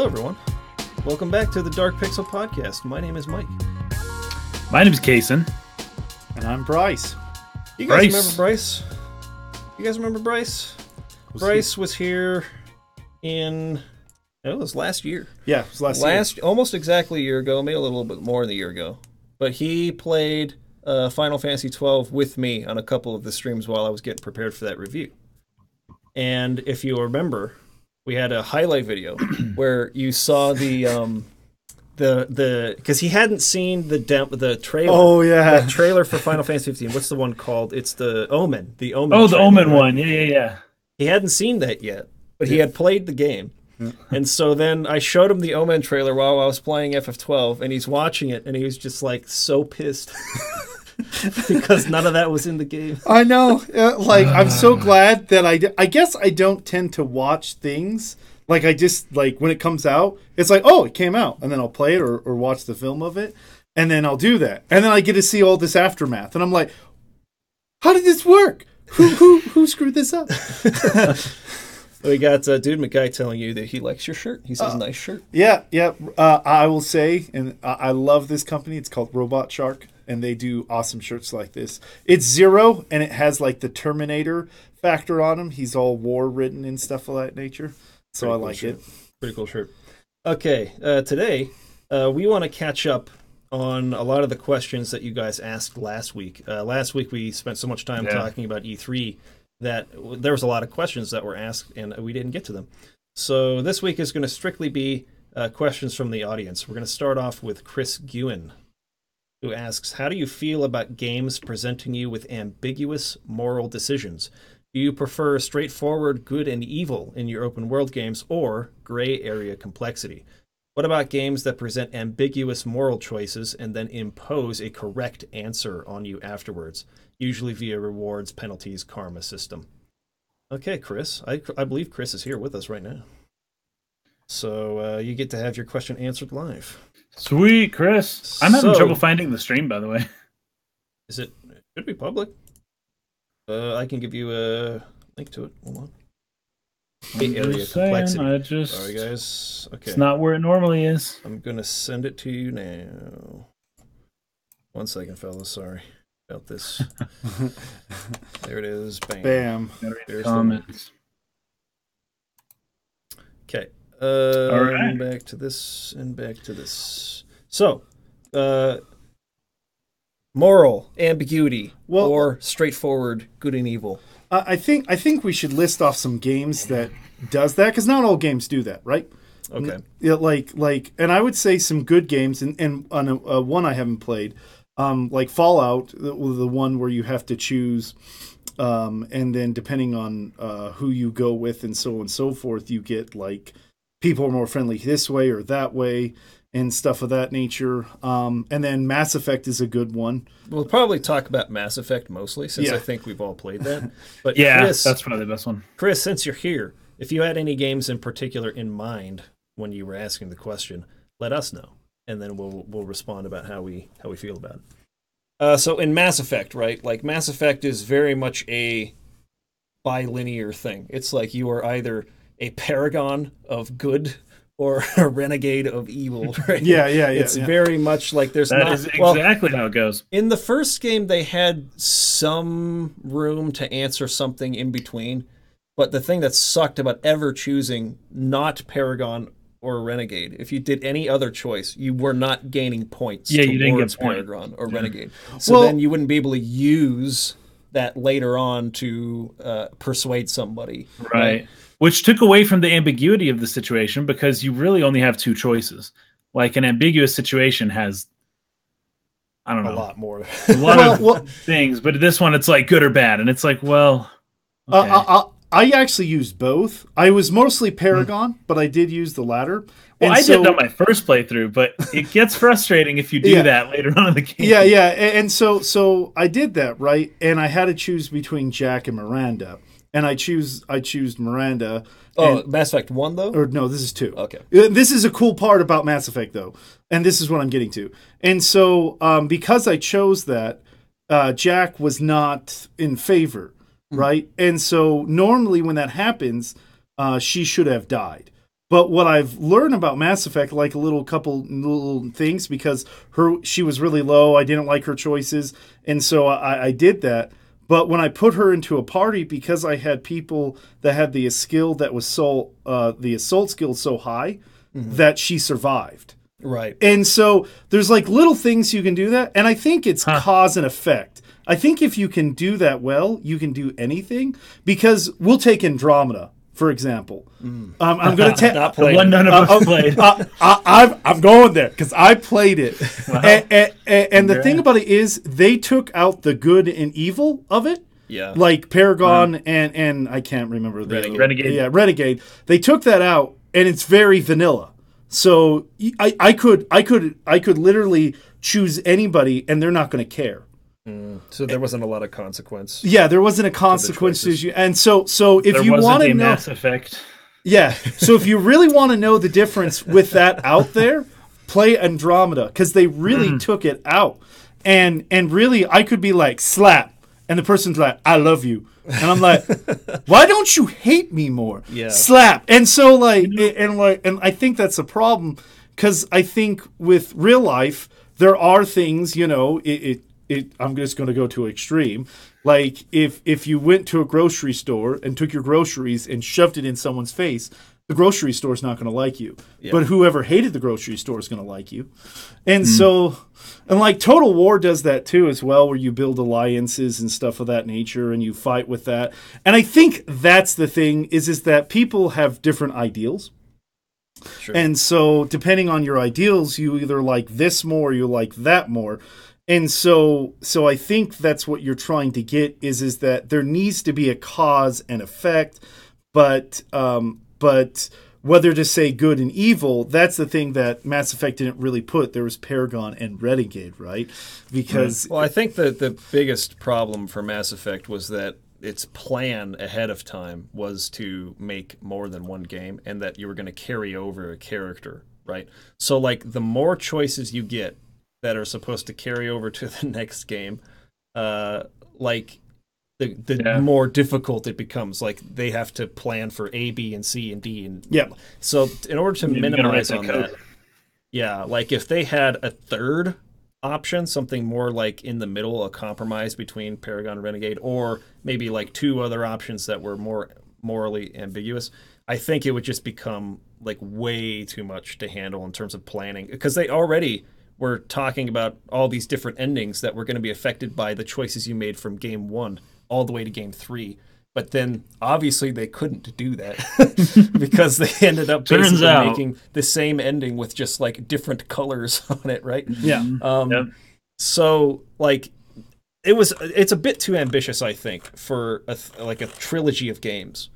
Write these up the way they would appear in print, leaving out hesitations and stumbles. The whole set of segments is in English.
Hello, everyone. Welcome back to the Dark Pixel Podcast. My name is Mike. My name's Kason. And I'm Bryce. You guys remember Bryce? You guys remember Bryce? Bryce was here in... it was last year. Yeah, it was last year. Almost exactly a year ago, maybe a little bit more than a year ago. But he played Final Fantasy XII with me on a couple of the streams while I was getting prepared for that review. And if you remember, we had a highlight video where you saw the because he hadn't seen the trailer. Oh yeah, the trailer for Final Fantasy 15. What's the one called? It's the Omen. The Omen. Oh, the trailer, Omen right? one. Yeah. He hadn't seen that yet, but he had played the game. And so then I showed him the Omen trailer while I was playing FF12, and he's watching it, and he was just like so pissed because none of that was in the game. I know. I'm so glad that I guess I don't tend to watch things. Like, I just, like, when it comes out, it's like, oh, it came out. And then I'll play it or watch the film of it. And then I'll do that. And then I get to see all this aftermath. And I'm like, how did this work? Who screwed this up? We got Dude McGuy telling you that he likes your shirt. He says, nice shirt. Yeah. I will say, and I love this company. It's called Robot Shark. And they do awesome shirts like this. It's Zero, and it has, like, the Terminator factor on him. He's all war-ridden and stuff of that nature. So I like it. Pretty cool shirt. Okay, today we want to catch up on a lot of the questions that you guys asked last week. Last week we spent so much time talking about E3 that there was a lot of questions that were asked and we didn't get to them. So this week is going to strictly be questions from the audience. We're going to start off with Chris Guin, who asks, how do you feel about games presenting you with ambiguous moral decisions? Do you prefer straightforward good and evil in your open world games or gray area complexity? What about games that present ambiguous moral choices and then impose a correct answer on you afterwards, usually via rewards, penalties, karma system? Okay, Chris. I believe Chris is here with us right now. So you get to have your question answered live. Sweet, Chris. I'm having trouble finding the stream, by the way. It should be public. I can give you a link to it. Hold on. Area complexity. Sorry, guys. Okay. It's not where it normally is. I'm going to send it to you now. 1 second, fellas. Sorry about this. There it is. Bam. Bam. There's comments. Okay. All right. Back to this and back to this. So, moral ambiguity or straightforward good and evil. I think we should list off some games that does that, because not all games do that, right? Okay. Yeah, like, and I would say some good games, and on one I haven't played, like Fallout, the one where you have to choose, and then depending on who you go with and so on and so forth, you get like people are more friendly this way or that way. And stuff of that nature. And then Mass Effect is a good one. We'll probably talk about Mass Effect mostly, since I think we've all played that. But yeah, Chris, that's probably the best one. Chris, since you're here, if you had any games in particular in mind when you were asking the question, let us know, and then we'll respond about how we feel about it. So in Mass Effect, right? Like Mass Effect is very much a bilinear thing. It's like you are either a paragon of good or a renegade of evil, right? Yeah. It's very much like there's that is exactly how it goes. In the first game, they had some room to answer something in between, but the thing that sucked about ever choosing not Paragon or Renegade, if you did any other choice, you were not gaining points you didn't get Paragon or Renegade. So then you wouldn't be able to use that later on to persuade somebody. Right. Which took away from the ambiguity of the situation, because you really only have two choices. Like an ambiguous situation has, I don't know, a lot more. A lot of things, but this one it's like good or bad, and it's like, well, okay. I actually used both. I was mostly Paragon, but I did use the latter. Well, I did on my first playthrough, but it gets frustrating if you do that later on in the game. Yeah, and so I did that, right? And I had to choose between Jack and Miranda. And I choose Miranda. Oh, Mass Effect 1, though? Or no, this is 2. Okay. This is a cool part about Mass Effect, though. And this is what I'm getting to. And so because I chose that, Jack was not in favor, right? And so normally when that happens, she should have died. But what I've learned about Mass Effect, like a couple little things, because she was really low, I didn't like her choices, and so I did that. But when I put her into a party, because I had people that had the skill that was the assault skill so high, that she survived. Right. And so there's like little things you can do that, and I think it's cause and effect. I think if you can do that well, you can do anything, because we'll take Andromeda, for example. I'm going to take the one none of us played. I'm going there because I played it. Wow. And the thing about it is they took out the good and evil of it. Yeah. Like Paragon and I can't remember the Renegade. Yeah, Renegade. They took that out, and it's very vanilla. So I could literally choose anybody, and they're not going to care. So there wasn't a lot of consequence. Yeah, there wasn't a consequence to you. And so if there you want to know Mass Effect. Yeah. So if you really want to know the difference with that out there, play Andromeda, because they really took it out. And really I could be like, slap, and the person's like, I love you. And I'm like, why don't you hate me more? Yeah. Slap. And so and I think that's a problem, because I think with real life there are things, I'm just going to go to extreme. Like if you went to a grocery store and took your groceries and shoved it in someone's face, the grocery store is not going to like you. Yeah. But whoever hated the grocery store is going to like you. And so, and like Total War does that too as well, where you build alliances and stuff of that nature and you fight with that. And I think that's the thing is that people have different ideals. Sure. And so depending on your ideals, you either like this more or you like that more. And so I think that's what you're trying to get is that there needs to be a cause and effect, but whether to say good and evil, that's the thing that Mass Effect didn't really put. There was Paragon and Renegade, right? Because I think that the biggest problem for Mass Effect was that its plan ahead of time was to make more than one game, and that you were going to carry over a character, right? So like the more choices you get that are supposed to carry over to the next game, like the more difficult it becomes. Like they have to plan for A, B, and C, and D, and so in order to minimize on that, like if they had a third option, something more like in the middle, a compromise between Paragon and Renegade, or maybe like two other options that were more morally ambiguous, I think it would just become like way too much to handle in terms of planning, because they already we're talking about all these different endings that were going to be affected by the choices you made from game 1 all the way to game 3. But then obviously they couldn't do that because they ended up basically making the same ending with just like different colors on it, right? Yeah. So like it's a bit too ambitious, I think, for a trilogy of games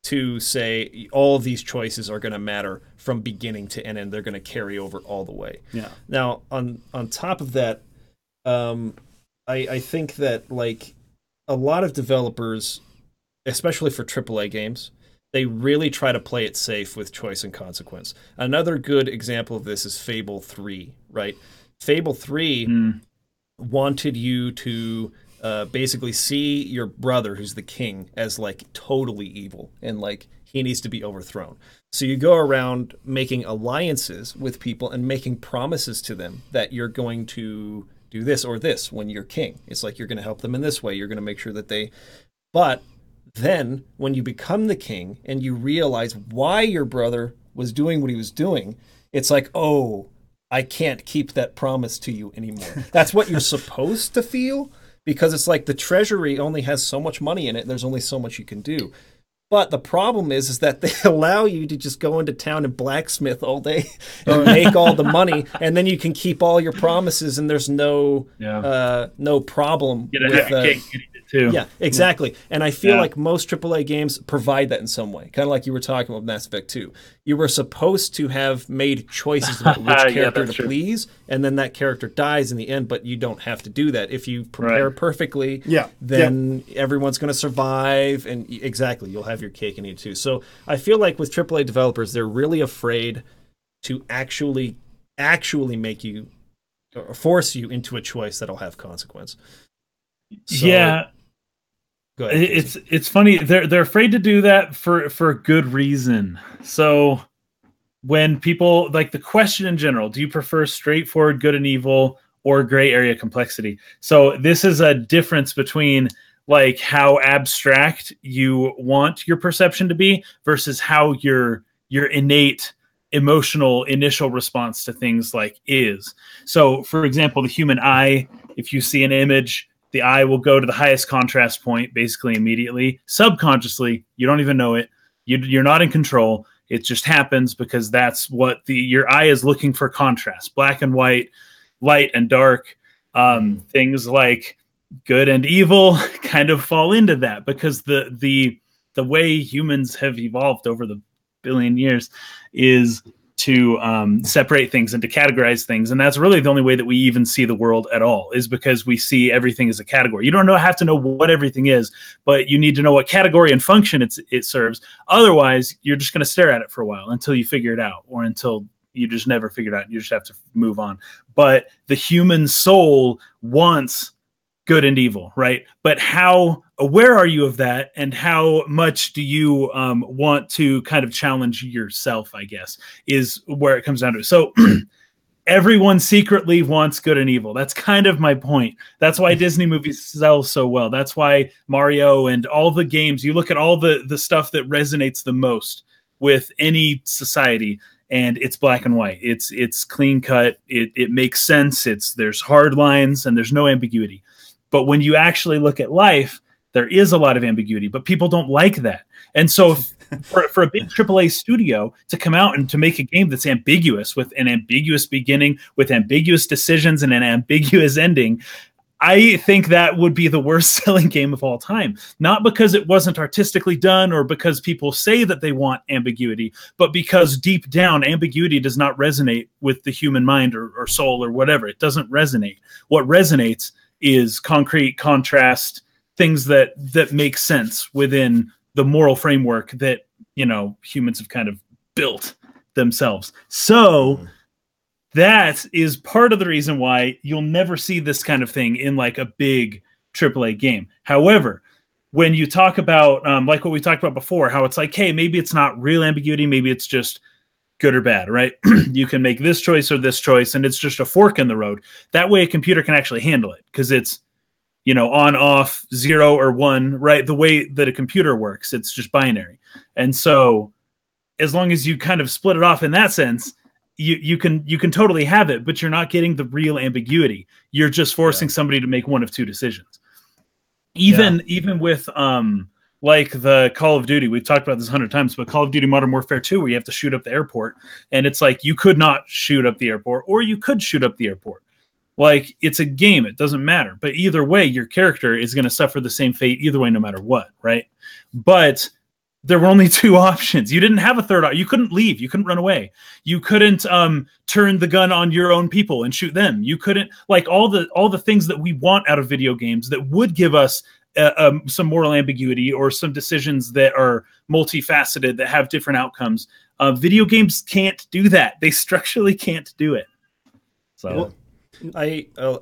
to say all of these choices are going to matter from beginning to end and they're going to carry over all the way. Yeah. Now, on top of that, I think that like a lot of developers, especially for AAA games, they really try to play it safe with choice and consequence. Another good example of this is Fable 3, right? Fable 3 wanted you to basically see your brother, who's the king, as like totally evil and like he needs to be overthrown. So you go around making alliances with people and making promises to them that you're going to do this or this when you're king. It's like you're going to help them in this way. You're going to make sure that they... But then when you become the king and you realize why your brother was doing what he was doing, it's like, oh, I can't keep that promise to you anymore. That's what you're supposed to feel, because it's like the treasury only has so much money in it and there's only so much you can do. But the problem is that they allow you to just go into town and blacksmith all day and make all the money, and then you can keep all your promises, and there's no problem with cake too. Yeah, exactly. Yeah. And I feel like most AAA games provide that in some way, kind of like you were talking about Mass Effect 2. You were supposed to have made choices about which character to please, and then that character dies in the end, but you don't have to do that. If you prepare perfectly, then everyone's going to survive, and exactly, you'll have your cake and eat it too. So I feel like with AAA developers, they're really afraid to actually make you or force you into a choice that'll have consequence. So, go ahead. It's funny. They're afraid to do that for good reason. So when people like the question in general, do you prefer straightforward good and evil or gray area complexity? So this is a difference between like how abstract you want your perception to be versus how your innate emotional initial response to things like is. So for example, the human eye, if you see an image, the eye will go to the highest contrast point basically immediately. Subconsciously, you don't even know it. You're not in control. It just happens because that's what your eye is looking for: contrast, black and white, light and dark. Things like good and evil kind of fall into that because the way humans have evolved over the billion years is to separate things and to categorize things. And that's really the only way that we even see the world at all, is because we see everything as a category. You don't have to know what everything is, but you need to know what category and function it serves. Otherwise, you're just going to stare at it for a while until you figure it out, or until you just never figure it out. You just have to move on. But the human soul wants good and evil, right? But how aware are you of that, and how much do you want to kind of challenge yourself, I guess, is where it comes down to. So everyone secretly wants good and evil. That's kind of my point. That's why Disney movies sell so well. That's why Mario and all the games, you look at all the stuff that resonates the most with any society, and it's black and white. It's clean cut. It makes sense. There's hard lines and there's no ambiguity. But when you actually look at life, there is a lot of ambiguity, but people don't like that. And so for a big AAA studio to come out and to make a game that's ambiguous, with an ambiguous beginning, with ambiguous decisions and an ambiguous ending, I think that would be the worst selling game of all time. Not because it wasn't artistically done or because people say that they want ambiguity, but because deep down, ambiguity does not resonate with the human mind or soul or whatever. It doesn't resonate. What resonates is concrete contrast, things that make sense within the moral framework that, humans have kind of built themselves. So that is part of the reason why you'll never see this kind of thing in like a big AAA game. However, when you talk about like what we talked about before, how it's like, hey, maybe it's not real ambiguity, maybe it's just good or bad, right? You can make this choice or this choice, and it's just a fork in the road. That way a computer can actually handle it, because it's, on, off, 0 or 1, right? The way that a computer works, it's just binary. And so as long as you kind of split it off in that sense, you can totally have it, but you're not getting the real ambiguity. You're just forcing somebody to make one of two decisions. Even with like the Call of Duty, we've talked about this 100 times, but Call of Duty Modern Warfare 2, where you have to shoot up the airport, and it's like you could not shoot up the airport, or you could shoot up the airport. Like, it's a game, it doesn't matter. But either way, your character is going to suffer the same fate either way, no matter what, right? But there were only two options. You didn't have a third option. You couldn't leave. You couldn't run away. You couldn't turn the gun on your own people and shoot them. You couldn't, like, all the things that we want out of video games that would give us some moral ambiguity or some decisions that are multifaceted, that have different outcomes. Video games can't do that. They structurally can't do it. So,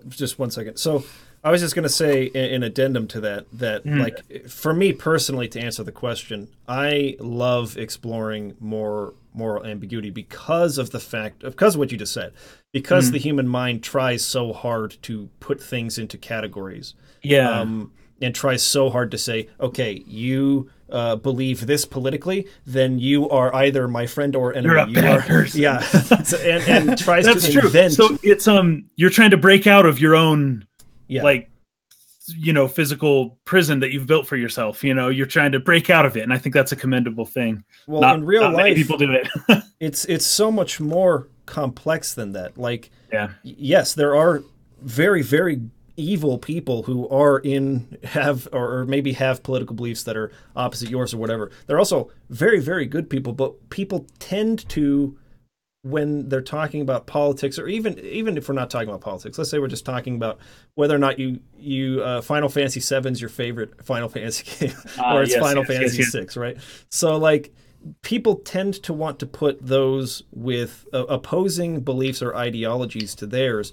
just one second. So I was just going to say in addendum to that like, for me personally, to answer the question, I love exploring more moral ambiguity because of what you just said, because the human mind tries so hard to put things into categories. And tries so hard to say, okay, you believe this politically, then you are either my friend or enemy. You're a bad person. Yeah, and tries That's to invent. So it's you're trying to break out of your own like, physical prison that you've built for yourself. You're trying to break out of it, and I think that's a commendable thing. Well, in real life, many people do it. it's so much more complex than that. Like, yes, there are very, very evil people who are or maybe have political beliefs that are opposite yours or whatever. They're also very, very good people, but people tend to, when they're talking about politics, or even if we're not talking about politics, let's say we're just talking about whether or not you Final Fantasy VII is your favorite Final Fantasy game, or it's Final Fantasy VI, right? So like, people tend to want to put those with opposing beliefs or ideologies to theirs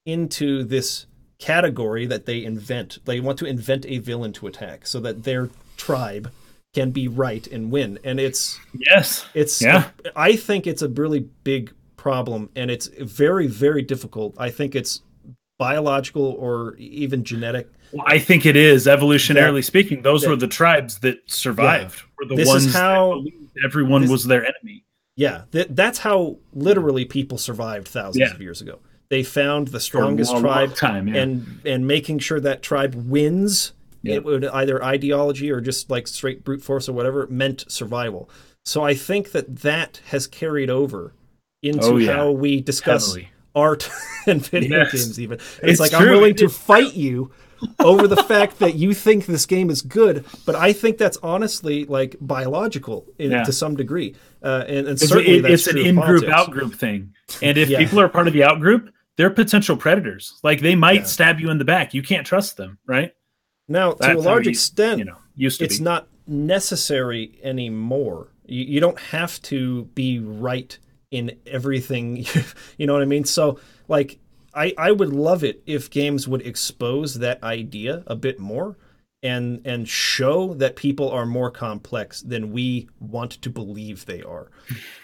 into this category that they invent. They want to invent a villain to attack so that their tribe can be right and win, and it's yeah. I think it's a really big problem, and it's very, very difficult. I think it's biological or even genetic. Well, I think it is, evolutionarily speaking. Those were the tribes that survived. Were the ones that believed everyone was their enemy. Yeah, that's how literally people survived thousands of years ago. They found the strongest tribe, and making sure that tribe wins. Yeah. It would either ideology or just like straight brute force or whatever meant survival. So I think that has carried over into how we discuss art and video games even. And it's like, true. I'm willing to fight you over the fact that you think this game is good, but I think that's honestly like biological to some degree. And certainly it's an in-group, out-group thing. And if people are part of the out-group, they're potential predators. Like they might stab you in the back. You can't trust them, right? Now, to a large extent, it's not necessary anymore. You don't have to be right in everything. You know what I mean? So, like, I would love it if games would expose that idea a bit more and show that people are more complex than we want to believe they are.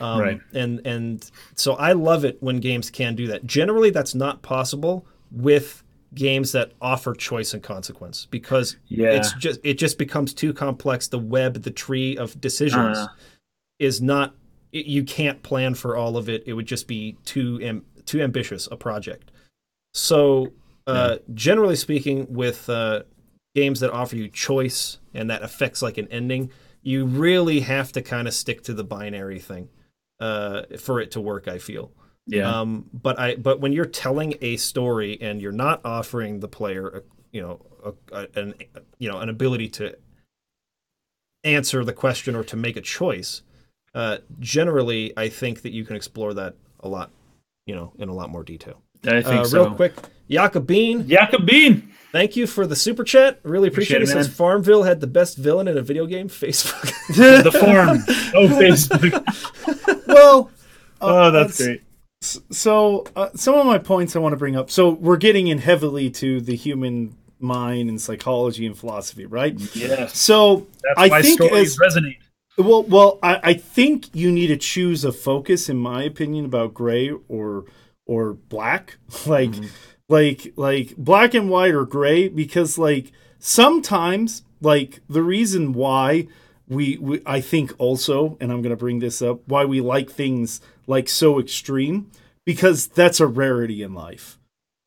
Right. And so I love it when games can do that. Generally, that's not possible with games that offer choice and consequence, because it just becomes too complex. The tree of decisions is not. You can't plan for all of it. It would just be too ambitious a project. So, generally speaking, with games that offer you choice and that affects like an ending, you really have to kind of stick to the binary thing for it to work, I feel. Yeah. But when you're telling a story and you're not offering the player, an ability to answer the question or to make a choice, generally, I think that you can explore that a lot, in a lot more detail. I think so. Real quick, Jakobine. Thank you for the super chat. Really appreciate it. Says Farmville had the best villain in a video game. Facebook. The farm. Facebook. Well. That's great. So some of my points I want to bring up. So we're getting in heavily to the human mind and psychology and philosophy, right? Yes. So that's why stories resonate. Well, I think you need to choose a focus, in my opinion, about gray or black, like black and white or gray, because like sometimes like the reason why we I think also, and I'm going to bring this up, why we like things like so extreme, because that's a rarity in life.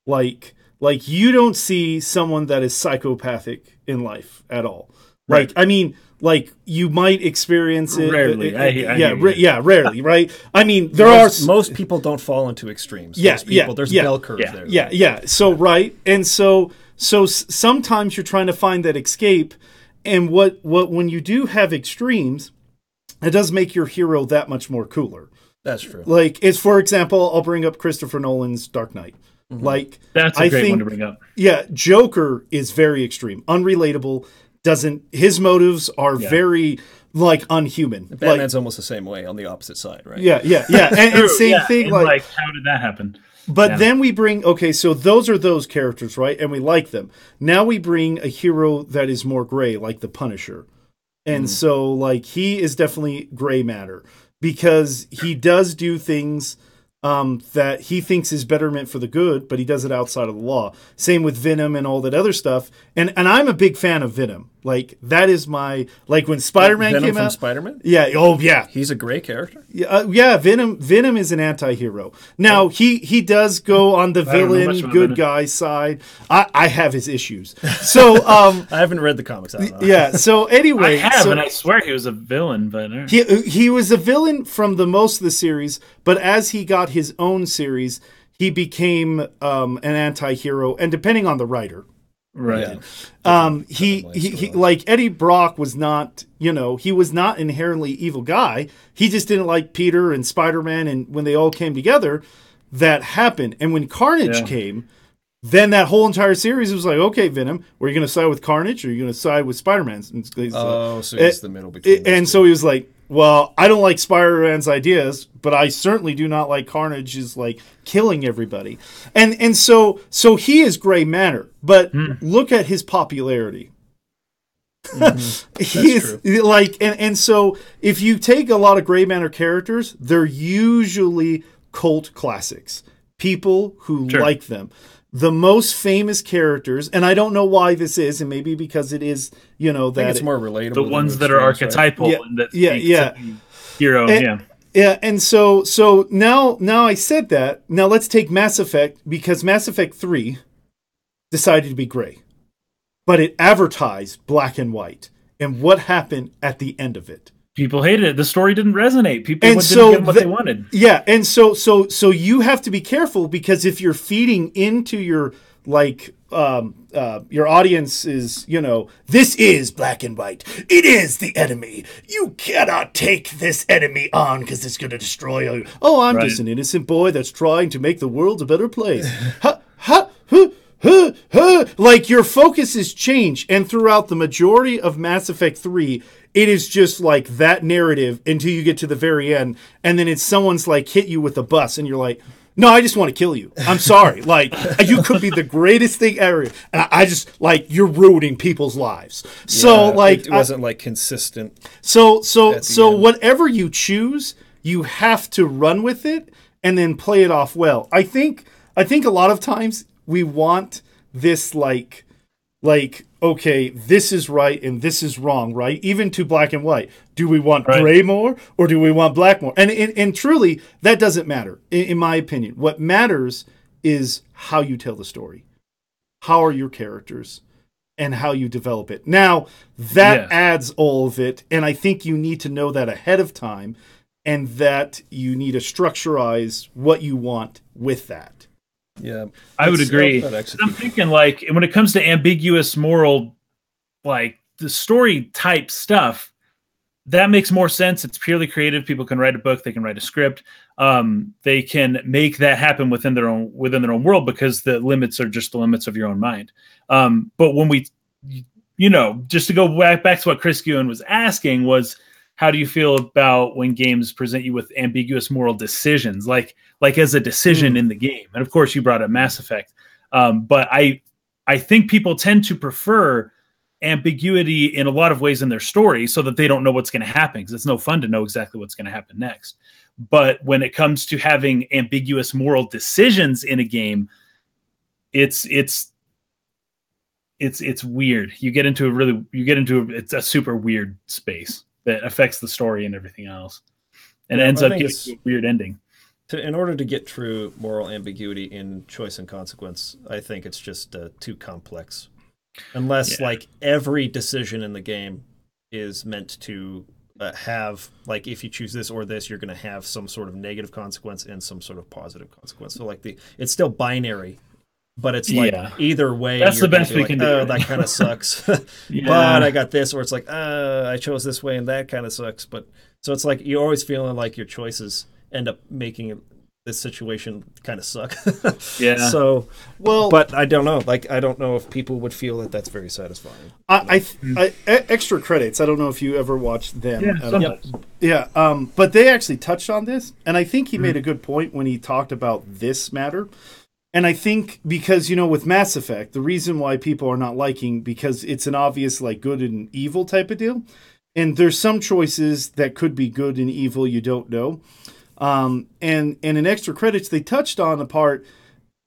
Like you don't see someone that is psychopathic in life at all. Right. Like, I mean, like you might experience it rarely. Rarely, right? I mean, most people don't fall into extremes. There's bell curve there. Yeah. So right, and so sometimes you're trying to find that escape, and what when you do have extremes, it does make your hero that much more cooler. That's true. Like, it's, for example, I'll bring up Christopher Nolan's Dark Knight. Mm-hmm. Like, that's a great one to bring up. Yeah, Joker is very extreme, unrelatable. His motives are very like unhuman. Batman's almost the same way on the opposite side, right? Yeah. And same thing. And like, how did that happen? But then we bring so those are those characters, right? And we like them. Now we bring a hero that is more gray, like the Punisher, and so like he is definitely gray matter, because he does do things that he thinks is betterment for the good, but he does it outside of the law. Same with Venom and all that other stuff. And I'm a big fan of Venom. Like, that is my, like, when Spider-Man came out. Spider-Man? Yeah. Oh, yeah. He's a gray character? Yeah. Venom is an anti-hero. Now, he does go on the villain, good guy side. I have his issues. So, I haven't read the comics. I don't know. Yeah. So, anyway. I have, and I swear he was a villain, but. He was a villain from the most of the series, but as he got his own series, he became an anti-hero, and depending on the writer. Right. He like Eddie Brock was not, he was not an inherently evil guy. He just didn't like Peter and Spider-Man, and when they all came together, that happened. And when Carnage came, then that whole entire series was like, okay, Venom, were you going to side with Carnage or are you going to side with Spider-Man? So it's the middle between and so he was like, well, I don't like Spider-Man's ideas, but I certainly do not like Carnage's like killing everybody. And so he is gray matter, but look at his popularity. He's like, and so if you take a lot of Gray Matter characters, they're usually cult classics. People who like them. The most famous characters, and I don't know why this is, and maybe because it is, you know, that it's more relatable. The ones that are archetypal, right? and that hero, and so now I said that. Now let's take Mass Effect, because Mass Effect 3 decided to be gray, but it advertised black and white. And what happened at the end of it? People hated it. The story didn't resonate. People didn't get what they wanted. Yeah, and so you have to be careful, because if you're feeding into your your audience is, you know, this is black and white. It is the enemy. You cannot take this enemy on because it's going to destroy you. Oh, I'm just an innocent boy that's trying to make the world a better place. Like, your focus is changed, and throughout the majority of Mass Effect 3, it is just like that narrative until you get to the very end, and then it's someone's like hit you with a bus, and you're like, no, I just want to kill you. I'm sorry. Like, you could be the greatest thing ever, and I just, like, you're ruining people's lives. So, like, it wasn't like consistent. So whatever you choose, you have to run with it and then play it off well. I think a lot of times we want this like, okay, this is right and this is wrong, right? Even to black and white. Do we want gray more or do we want black more? And truly, that doesn't matter, in my opinion. What matters is how you tell the story. How are your characters and how you develop it. Now, that adds all of it, and I think you need to know that ahead of time, and that you need to structurize what you want with that. Yeah, I would agree. I'm thinking, like, when it comes to ambiguous moral, like the story type stuff, that makes more sense. It's purely creative. People can write a book. They can write a script. They can make that happen within their own world, because the limits are just the limits of your own mind. But when we, just to go back to what Chris Ewan was asking, was how do you feel about when games present you with ambiguous moral decisions, like as a decision in the game? And of course, you brought up Mass Effect. But I think people tend to prefer ambiguity in a lot of ways in their story, so that they don't know what's going to happen, because it's no fun to know exactly what's going to happen next. But when it comes to having ambiguous moral decisions in a game, it's weird. It's a super weird space that affects the story and everything else, and ends up giving a weird ending. In order to get true moral ambiguity in choice and consequence, I think it's just too complex. Unless, like, every decision in the game is meant to have, like, if you choose this or this, you're going to have some sort of negative consequence and some sort of positive consequence. So, like, it's still binary, but it's like either way. That's the best we can do. Oh, that kind of sucks. But I got this, or it's like, I chose this way and that kind of sucks. But so it's like you're always feeling like your choices end up making this situation kind of suck. So, but I don't know. Like, I don't know if people would feel that that's very satisfying. Extra credits. I don't know if you ever watched them. But they actually touched on this, and I think he made a good point when he talked about this matter. And I think because, with Mass Effect, the reason why people are not liking, because it's an obvious, like, good and evil type of deal. And there's some choices that could be good and evil, you don't know. And in Extra Credits, they touched on the part,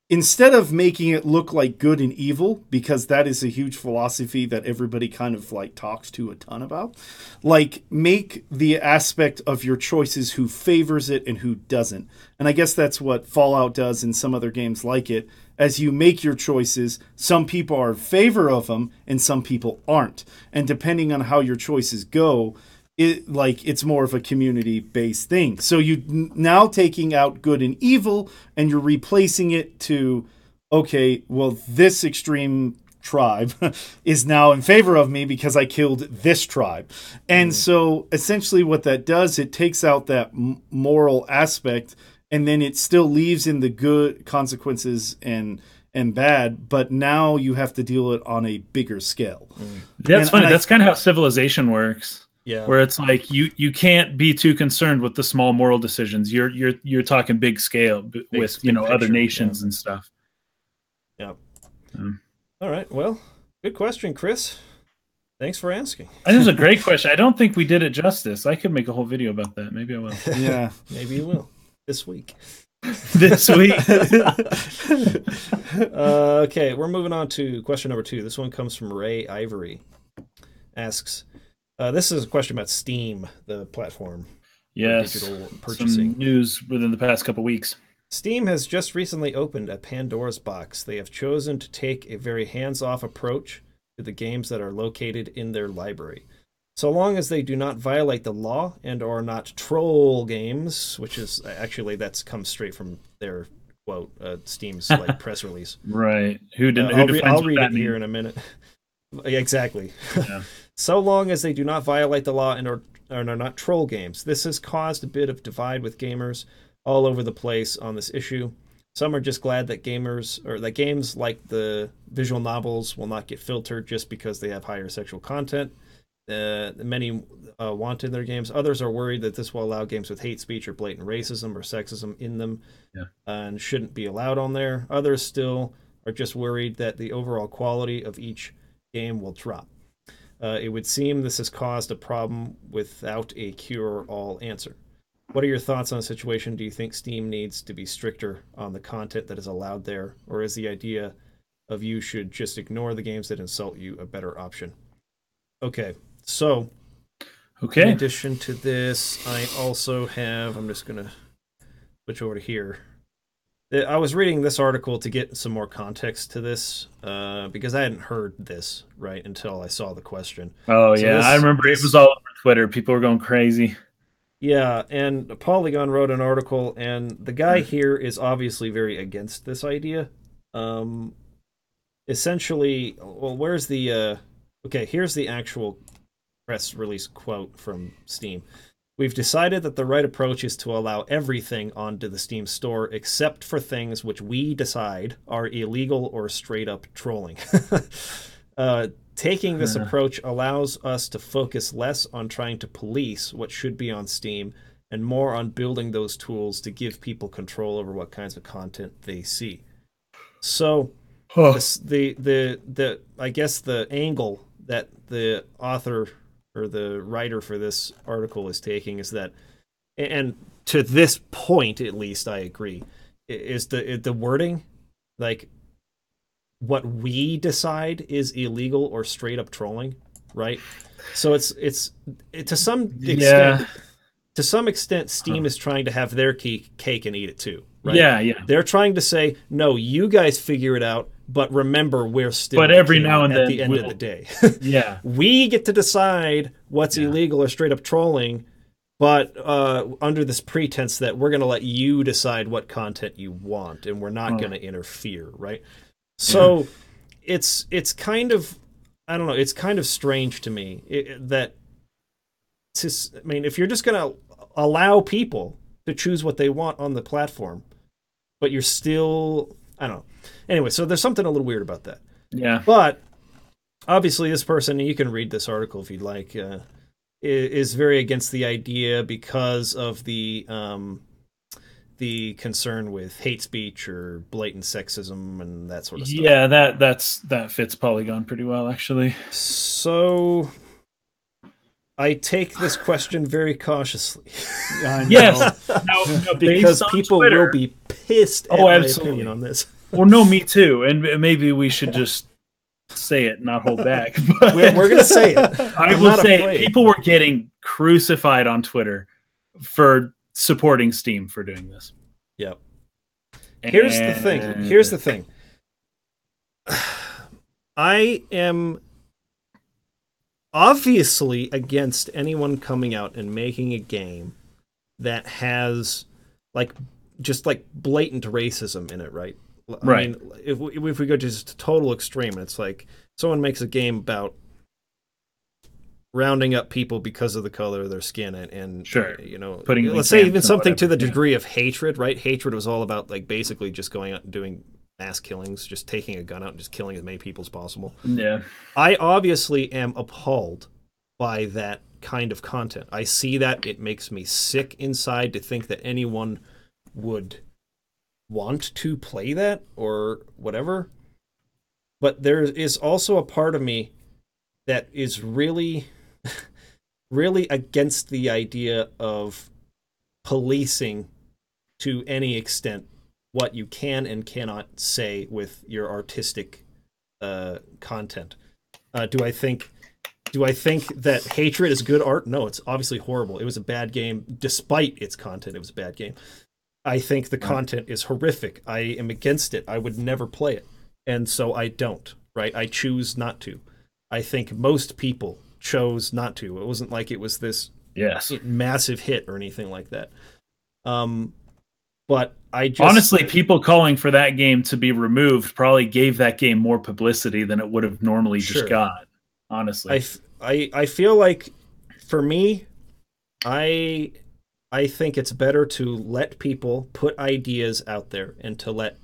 instead of making it look like good and evil, because that is a huge philosophy that everybody kind of, like, talks to a ton about, like, make the aspect of your choices who favors it and who doesn't. And I guess that's what Fallout does and some other games like it. As you make your choices, some people are in favor of them and some people aren't. And depending on how your choices go, it's more of a community-based thing. So you now taking out good and evil, and you're replacing it to, okay, well, this extreme tribe is now in favor of me because I killed this tribe. And so essentially what that does, it takes out that moral aspect, and then it still leaves in the good consequences and bad, but now you have to deal it on a bigger scale. That's funny. That's kind of how Civilization works. Yeah, where it's like you can't be too concerned with the small moral decisions. You're talking big scale with other nations and stuff. Yeah. All right. Well, good question, Chris. Thanks for asking. That was a great question. I don't think we did it justice. I could make a whole video about that. Maybe I will. Yeah. Maybe you will. This week. This week. Okay, we're moving on to question number 2. This one comes from Ray Ivory. Asks, this is a question about Steam, the platform. Yes. Digital purchasing. Some news within the past couple weeks. Steam has just recently opened a Pandora's box. They have chosen to take a very hands-off approach to the games that are located in their library. So long as they do not violate the law and or not troll games, which is actually that's comes straight from their quote, Steam's like press release. Right. I'll read it here in a minute. Exactly. Yeah. So long as they do not violate the law and are not troll games. This has caused a bit of divide with gamers all over the place on this issue. Some are just glad that games like the visual novels will not get filtered just because they have higher sexual content. Many want in their games. Others are worried that this will allow games with hate speech or blatant racism or sexism in them and shouldn't be allowed on there. Others still are just worried that the overall quality of each game will drop. It would seem this has caused a problem without a cure-all answer. What are your thoughts on the situation? Do you think Steam needs to be stricter on the content that is allowed there, or is the idea of you should just ignore the games that insult you a better option? Okay, so in addition to this, I also have, I'm just going to switch over to here. I was reading this article to get some more context to this because I hadn't heard this, right, until I saw the question. Oh, so yeah, I remember it was all over Twitter. People were going crazy. Yeah, and Polygon wrote an article, and the guy here is obviously very against this idea. Essentially, well, where's the... okay, here's the actual press release quote from Steam. We've decided that the right approach is to allow everything onto the Steam store except for things which we decide are illegal or straight-up trolling. Taking this approach allows us to focus less on trying to police what should be on Steam and more on building those tools to give people control over what kinds of content they see. So, I guess the angle that the author or the writer for this article is taking is that, and to this point at least, I agree, is the wording like, what we decide is illegal or straight up trolling, right? So it's to some extent, Steam is trying to have their cake and eat it too, right? Yeah. They're trying to say, no, you guys figure it out, but remember, we're still. But every now and then, at the end of the day, yeah, we get to decide what's illegal or straight up trolling, but under this pretense that we're going to let you decide what content you want, and we're not going to interfere, right? So it's kind of, I don't know, it's kind of strange to me that if you're just going to allow people to choose what they want on the platform, but you're still, I don't know. Anyway, so there's something a little weird about that. Yeah. But obviously this person, you can read this article if you'd like, is very against the idea because of the concern with hate speech or blatant sexism and that sort of stuff. Yeah, that fits Polygon pretty well, actually. So I take this question very cautiously. Yes, now, because people Twitter, will be pissed at my opinion on this. Well, no, me too, and maybe we should just say it, not hold back. But we're going to say it. I will say people were getting crucified on Twitter for supporting Steam for doing this. Yep. Here's the thing. I am obviously against anyone coming out and making a game that has just blatant racism in it, right? Right. I mean, if we go to just a total extreme, it's like someone makes a game about rounding up people because of the color of their skin and sure, let's say even something to the degree of hatred, right? Hatred was all about basically just going out and doing mass killings, just taking a gun out and just killing as many people as possible. Yeah. I obviously am appalled by that kind of content. I see that. It makes me sick inside to think that anyone would want to play that or whatever. But there is also a part of me that is really, really against the idea of policing to any extent what you can and cannot say with your artistic content. Do I think that hatred is good art? No, it's obviously horrible. It was a bad game. Despite its content, it was a bad game. I think the content is horrific. I am against it. I would never play it. And so I don't, right? I choose not to. I think most people chose not to. It wasn't like it was this massive hit or anything like that. But I just... Honestly, people calling for that game to be removed probably gave that game more publicity than it would have normally just got. Honestly, I feel like, for me, I think it's better to let people put ideas out there and to let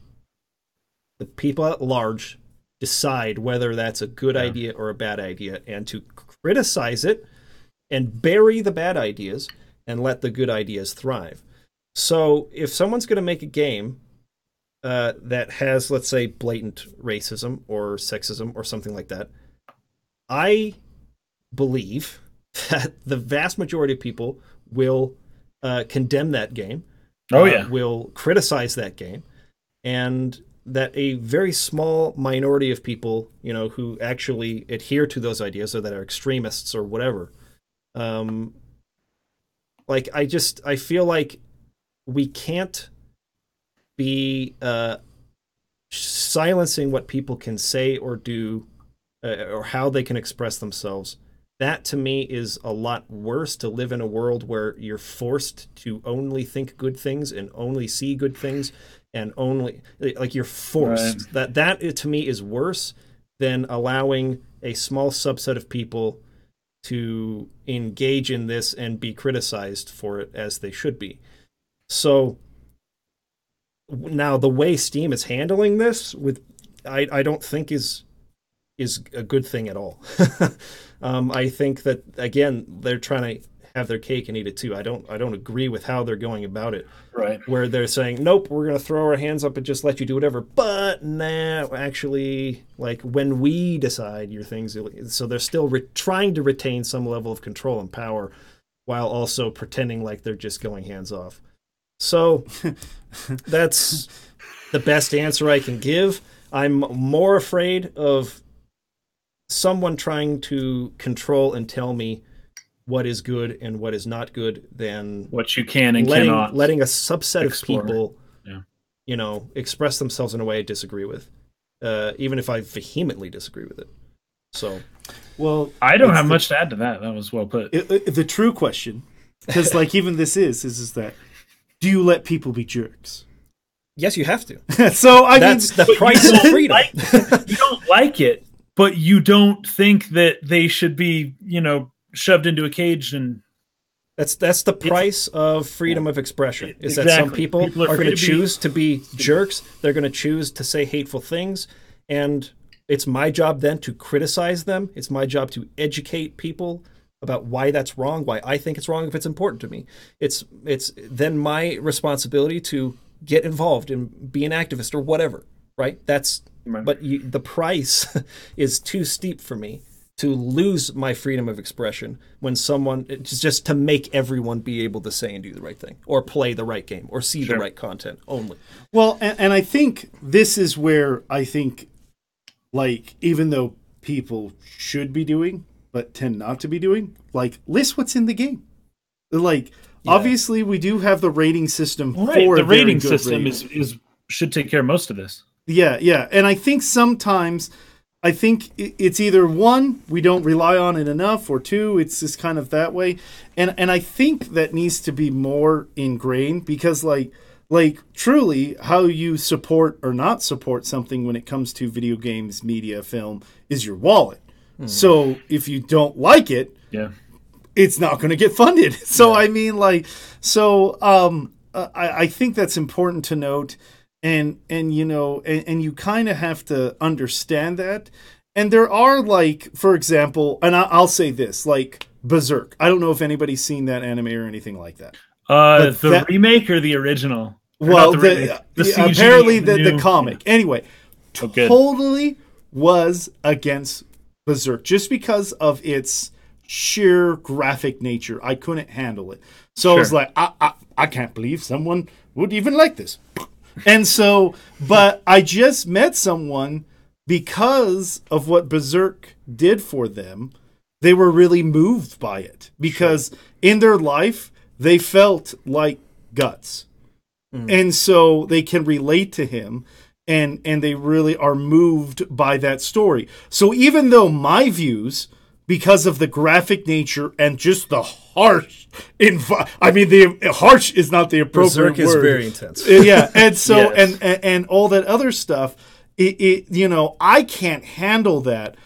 the people at large decide whether that's a good idea or a bad idea, and to criticize it and bury the bad ideas and let the good ideas thrive. So if someone's going to make a game that has, let's say, blatant racism or sexism or something like that, I believe that the vast majority of people will condemn that game. Will criticize that game, and that a very small minority of people, who actually adhere to those ideas or that are extremists or whatever, I feel like we can't be silencing what people can say or do, or how they can express themselves. That, to me, is a lot worse, to live in a world where you're forced to only think good things and only see good things, and only, you're forced. Right. That to me is worse than allowing a small subset of people to engage in this and be criticized for it as they should be. So now the way Steam is handling this, I don't think is a good thing at all. I think that, again, they're trying to have their cake and eat it too. I don't agree with how they're going about it. Right. Where they're saying, nope, we're going to throw our hands up and just let you do whatever. But now, actually, when we decide your things, so they're still trying to retain some level of control and power while also pretending like they're just going hands off. So that's the best answer I can give. I'm more afraid of someone trying to control and tell me what is good and what is not good than what you can and cannot. Letting a subset of people, express themselves in a way I disagree with, even if I vehemently disagree with it. So, well, I don't have much to add to that. That was well put. The true question, because even this is that, do you let people be jerks? Yes, you have to. So that's the price of freedom. You don't like it, but you don't think that they should be, shoved into a cage. And that's the price of freedom of expression. Is that some people are going to choose to be jerks? They're going to choose to say hateful things, and it's my job then to criticize them. It's my job to educate people about why that's wrong, why I think it's wrong if it's important to me. It's then my responsibility to get involved and be an activist or whatever, right? But the price is too steep for me to lose my freedom of expression when it's just to make everyone be able to say and do the right thing or play the right game or see the right content only. Well, and I think this is where I think, even though people should be doing but tend not to be doing, list what's in the game. Obviously we do have the rating system for the rating system is should take care of most of this. Yeah. And I think sometimes it's either one, we don't rely on it enough, or two, it's just kind of that way. And I think that needs to be more ingrained, because truly how you support or not support something when it comes to video games, media, film is your wallet. So if you don't like it, it's not going to get funded. So I think that's important to note, and you kind of have to understand that. And there are for example, and I'll say this, Berserk. I don't know if anybody's seen that anime or anything like that. The remake or the original? Well, apparently the comic. Yeah. Anyway, totally was against Berserk just because of its sheer graphic nature. I couldn't handle it. So I was like, I can't believe someone would even like this. And so, but I just met someone because of what Berserk did for them. They were really moved by it because in their life, they felt like Guts. And so they can relate to him and they really are moved by that story. So even though my views, because of the graphic nature and just the harsh, the harsh is not the appropriate Berserk word. is very intense. Yeah, and so and all that other stuff, I can't handle that,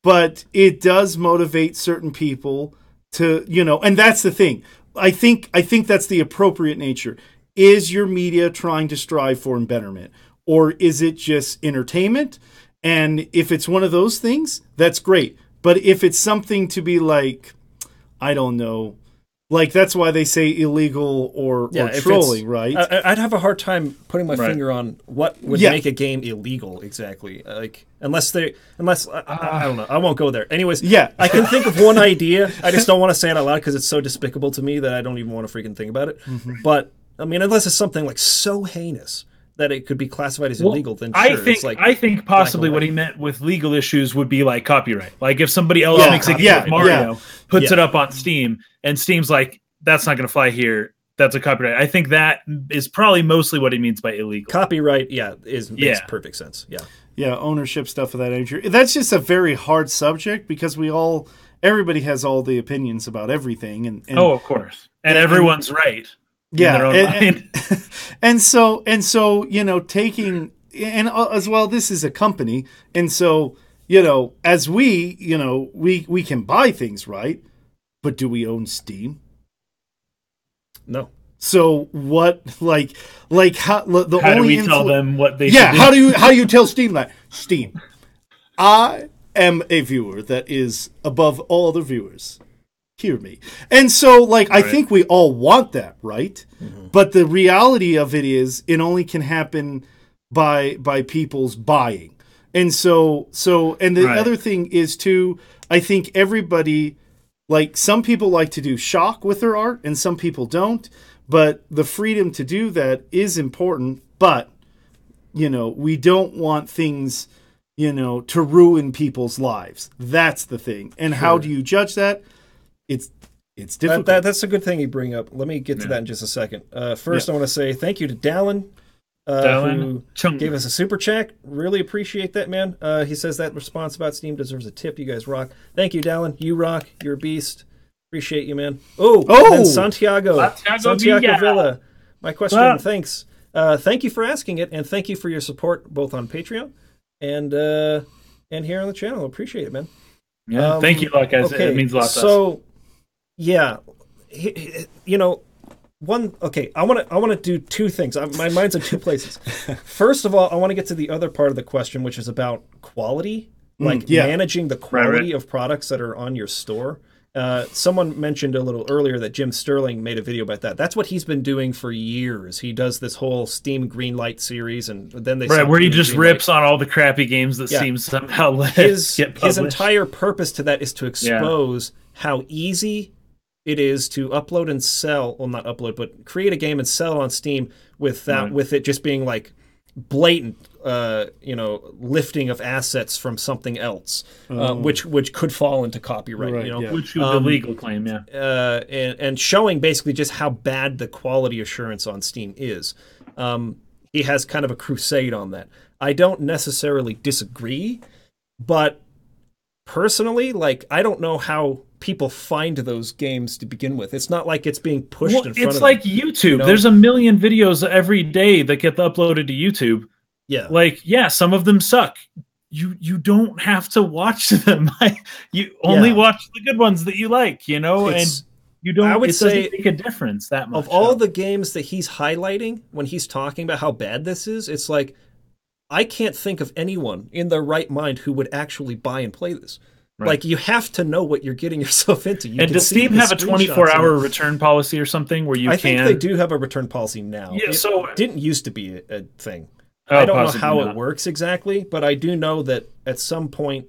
but it does motivate certain people to, and that's the thing. I think that's the appropriate nature. Is your media trying to strive for betterment, or is it just entertainment? And if it's one of those things, that's great. But if it's something to be like, I don't know, like that's why they say illegal or trolling, right? I'd have a hard time putting my finger on what would make a game illegal exactly. Unless I don't know, I won't go there. Anyways, I can think of one idea. I just don't want to say it out loud because it's so despicable to me that I don't even want to freaking think about it. But I mean, unless it's something like so heinous that it could be classified as illegal, then sure. I think possibly what he meant with legal issues would be like copyright. Like if somebody else makes a game with Mario, puts it up on Steam, and Steam's like, that's not going to fly here. That's a copyright. I think that is probably mostly what he means by illegal. Copyright, makes perfect sense. Yeah, ownership stuff of that nature. That's just a very hard subject because everybody has all the opinions about everything. And of course. And everyone's right. Yeah, and so taking and as well, this is a company, and so as we can buy things, right? But do we own Steam? No. So what? Like how do we tell them what they? Yeah, how do you tell Steam that? Steam, I am a viewer that is above all other viewers. Hear me. And so I think we all want that, right? But the reality of it is it only can happen by people's buying. And so and the other thing is too, I think everybody, some people like to do shock with their art and some people don't, but the freedom to do that is important, but we don't want things to ruin people's lives. That's the thing. And how do you judge that? It's difficult. That's a good thing you bring up. Let me get to that in just a second. First, I want to say thank you to Dallin, who gave us a super chat. Really appreciate that, man. He says that response about Steam deserves a tip. You guys rock. Thank you, Dallin. You rock. You're a beast. Appreciate you, man. And Santiago Villa. My question. Thanks. Thank you for asking it, and thank you for your support both on Patreon and here on the channel. Appreciate it, man. Yeah, thank you, guys. It means a lot to us. So, yeah, I want to do two things. My mind's in two places. First of all, I want to get to the other part of the question, which is about quality, managing the quality of products that are on your store. Someone mentioned a little earlier that Jim Sterling made a video about that. That's what he's been doing for years. He does this whole Steam Greenlight series, and then where he just rips on all the crappy games that Steam somehow let get published. His entire purpose to that is to expose how easy it is to upload and sell. Well, not upload, but create a game and sell it on Steam without with it just being blatant, lifting of assets from something else, which could fall into copyright, which is a legal claim, and showing basically just how bad the quality assurance on Steam is. He has kind of a crusade on that. I don't necessarily disagree, but personally, I don't know how people find those games to begin with. It's not like it's being pushed in front of them. It's like YouTube. There's a million videos every day that get uploaded to YouTube. Yeah. Some of them suck. You don't have to watch them. You only watch the good ones that you like, and you don't. It doesn't make a difference that much. Of all the games that he's highlighting when he's talking about how bad this is, it's like I can't think of anyone in their right mind who would actually buy and play this. Right. You have to know what you're getting yourself into. And does Steam have a 24-hour return policy or something where I think they do have a return policy now. Yeah, it didn't used to be a thing. I don't know how it works exactly, but I do know that at some point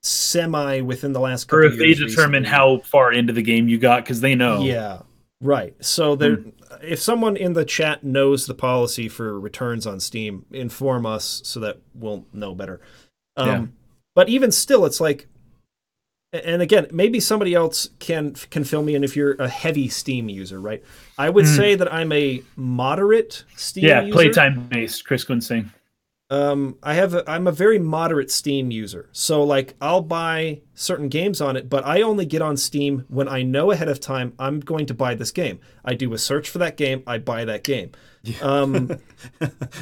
semi within the last or couple if years. they determine recently. how far into the game you got, because they know. Yeah, right. So there, if someone in the chat knows the policy for returns on Steam, inform us so that we'll know better. But even still, it's like, and again, maybe somebody else can fill me in if you're a heavy Steam user, right? I would say that I'm a moderate Steam user. Yeah, playtime based, Chris Quinsing. I'm a very moderate Steam user. So like I'll buy certain games on it, but I only get on Steam when I know ahead of time I'm going to buy this game. I do a search for that game, I buy that game.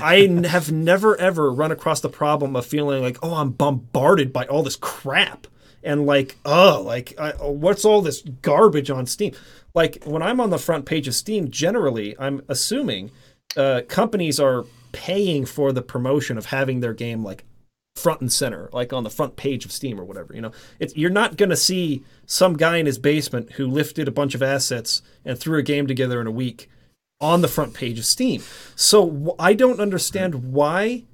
I have never ever run across the problem of feeling like, oh, I'm bombarded by all this crap. And like, what's all this garbage on Steam? Like when I'm on the front page of Steam, generally, I'm assuming companies are paying for the promotion of having their game like front and center, like on the front page of Steam or whatever. You know, you're not going to see some guy in his basement who lifted a bunch of assets and threw a game together in a week on the front page of Steam. So I don't understand why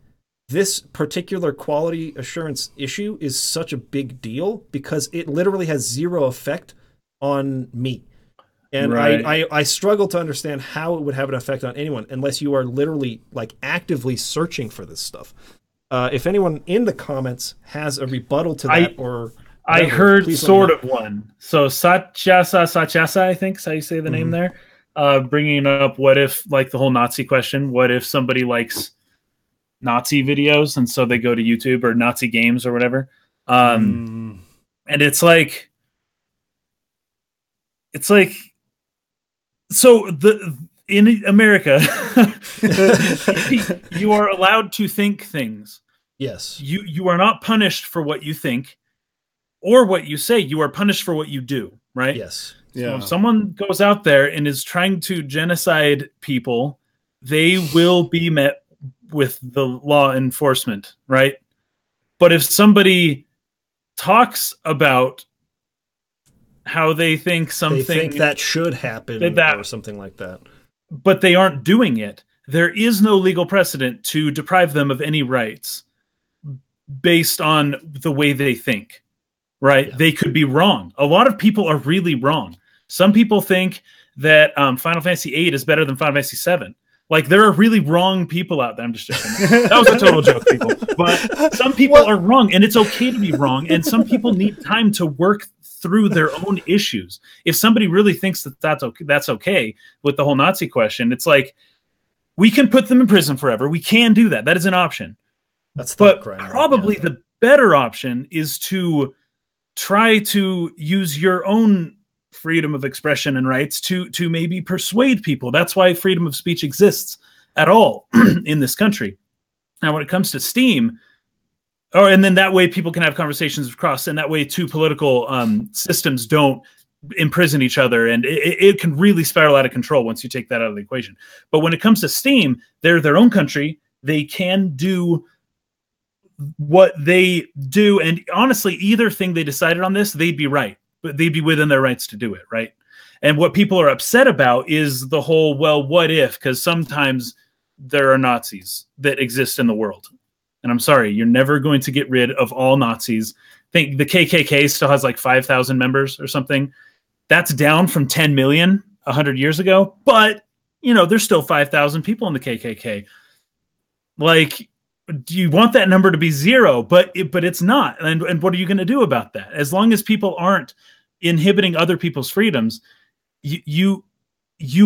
this particular quality assurance issue is such a big deal, because it literally has zero effect on me. And I struggle to understand how it would have an effect on anyone unless you are literally like actively searching for this stuff. If anyone in the comments has a rebuttal to that, I heard sort of one. So Sachasa, I think is how you say the name there, bringing up what if, like the whole Nazi question, what if somebody likes Nazi videos and so they go to YouTube or Nazi games or whatever. And it's like so in America you are allowed to think things. Yes. You are not punished for what you think or what you say. You are punished for what you do, right? Yes. So if someone goes out there and is trying to genocide people, they will be met with the law enforcement, right? But if somebody talks about how they think that should happen or something like that, but they aren't doing it, there is no legal precedent to deprive them of any rights based on the way they think, right? Yeah. They could be wrong. A lot of people are really wrong. Some people think that Final Fantasy VIII is better than Final Fantasy VII. Like, there are really wrong people out there. I'm just joking. That was a total joke, people. But some people are wrong, and it's okay to be wrong, and some people need time to work through their own issues. If somebody really thinks that that's okay with the whole Nazi question, it's like, we can put them in prison forever. We can do that. That is an option. But probably the better option is to try to use your own freedom of expression and rights to maybe persuade people. That's why freedom of speech exists at all in this country. Now, when it comes to Steam, and then that way people can have conversations across, and that way two political systems don't imprison each other, and it can really spiral out of control once you take that out of the equation. But when it comes to Steam, they're their own country. They can do what they do, and honestly, either thing they decided on this, they'd be right. But they'd be within their rights to do it, right? And what people are upset about is the whole, well, what if? Because sometimes there are Nazis that exist in the world. And I'm sorry, you're never going to get rid of all Nazis. I think the KKK still has like 5,000 members or something. That's down from 10 million 100 years ago. But, you know, there's still 5,000 people in the KKK. Like, do you want that number to be zero? But it's not. And what are you going to do about that? As long as people aren't inhibiting other people's freedoms, you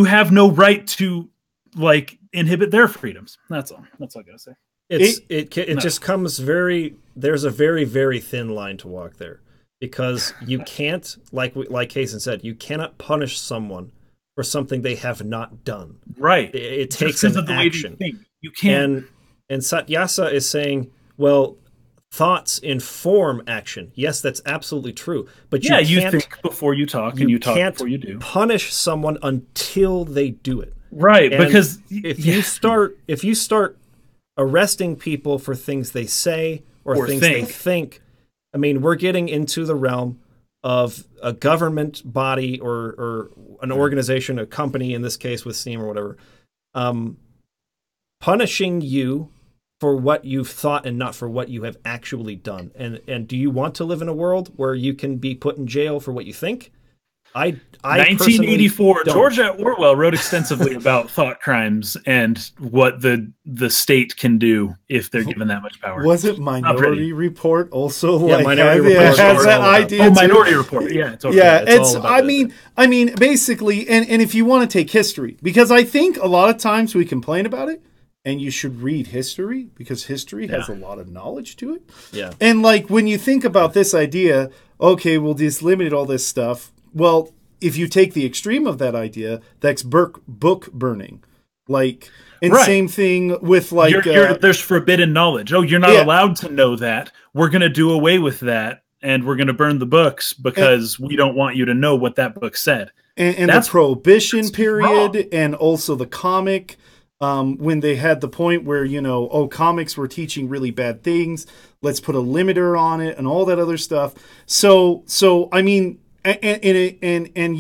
have no right to like inhibit their freedoms. That's all. That's all I gotta say. It just comes there's a very, very thin line to walk there, because you can't, like Hazen said, you cannot punish someone for something they have not done. Right. It takes an action. You can't. And Satyasa is saying, well, thoughts inform action. Yes, that's absolutely true. But you think before you talk, and you talk before you do. Punish someone until they do it. Right, and because if you start arresting people for things they say or things they think, I mean, we're getting into the realm of a government body or an organization, a company in this case with Steam or whatever, punishing you for what you've thought and not for what you have actually done. And do you want to live in a world where you can be put in jail for what you think? I 1984, don't. George Orwell wrote extensively about thought crimes and what the state can do if they're given that much power. Was it Minority Report also? Yeah, Minority Report has that idea. Oh, Minority Report. Yeah, totally. Yeah, it's I mean, basically, and if you want to take history, because I think a lot of times we complain about it, and you should read history because history has a lot of knowledge to it. Yeah, and like when you think about this idea, okay, we'll just limit all this stuff. Well, if you take the extreme of that idea, that's book burning. Like, and same thing with like... there's forbidden knowledge. Oh, you're not allowed to know that. We're going to do away with that, and we're going to burn the books because we don't want you to know what that book said. And the Prohibition period, and also the comic, when they had the point where, comics were teaching really bad things, let's put a limiter on it, and all that other stuff. So I mean... And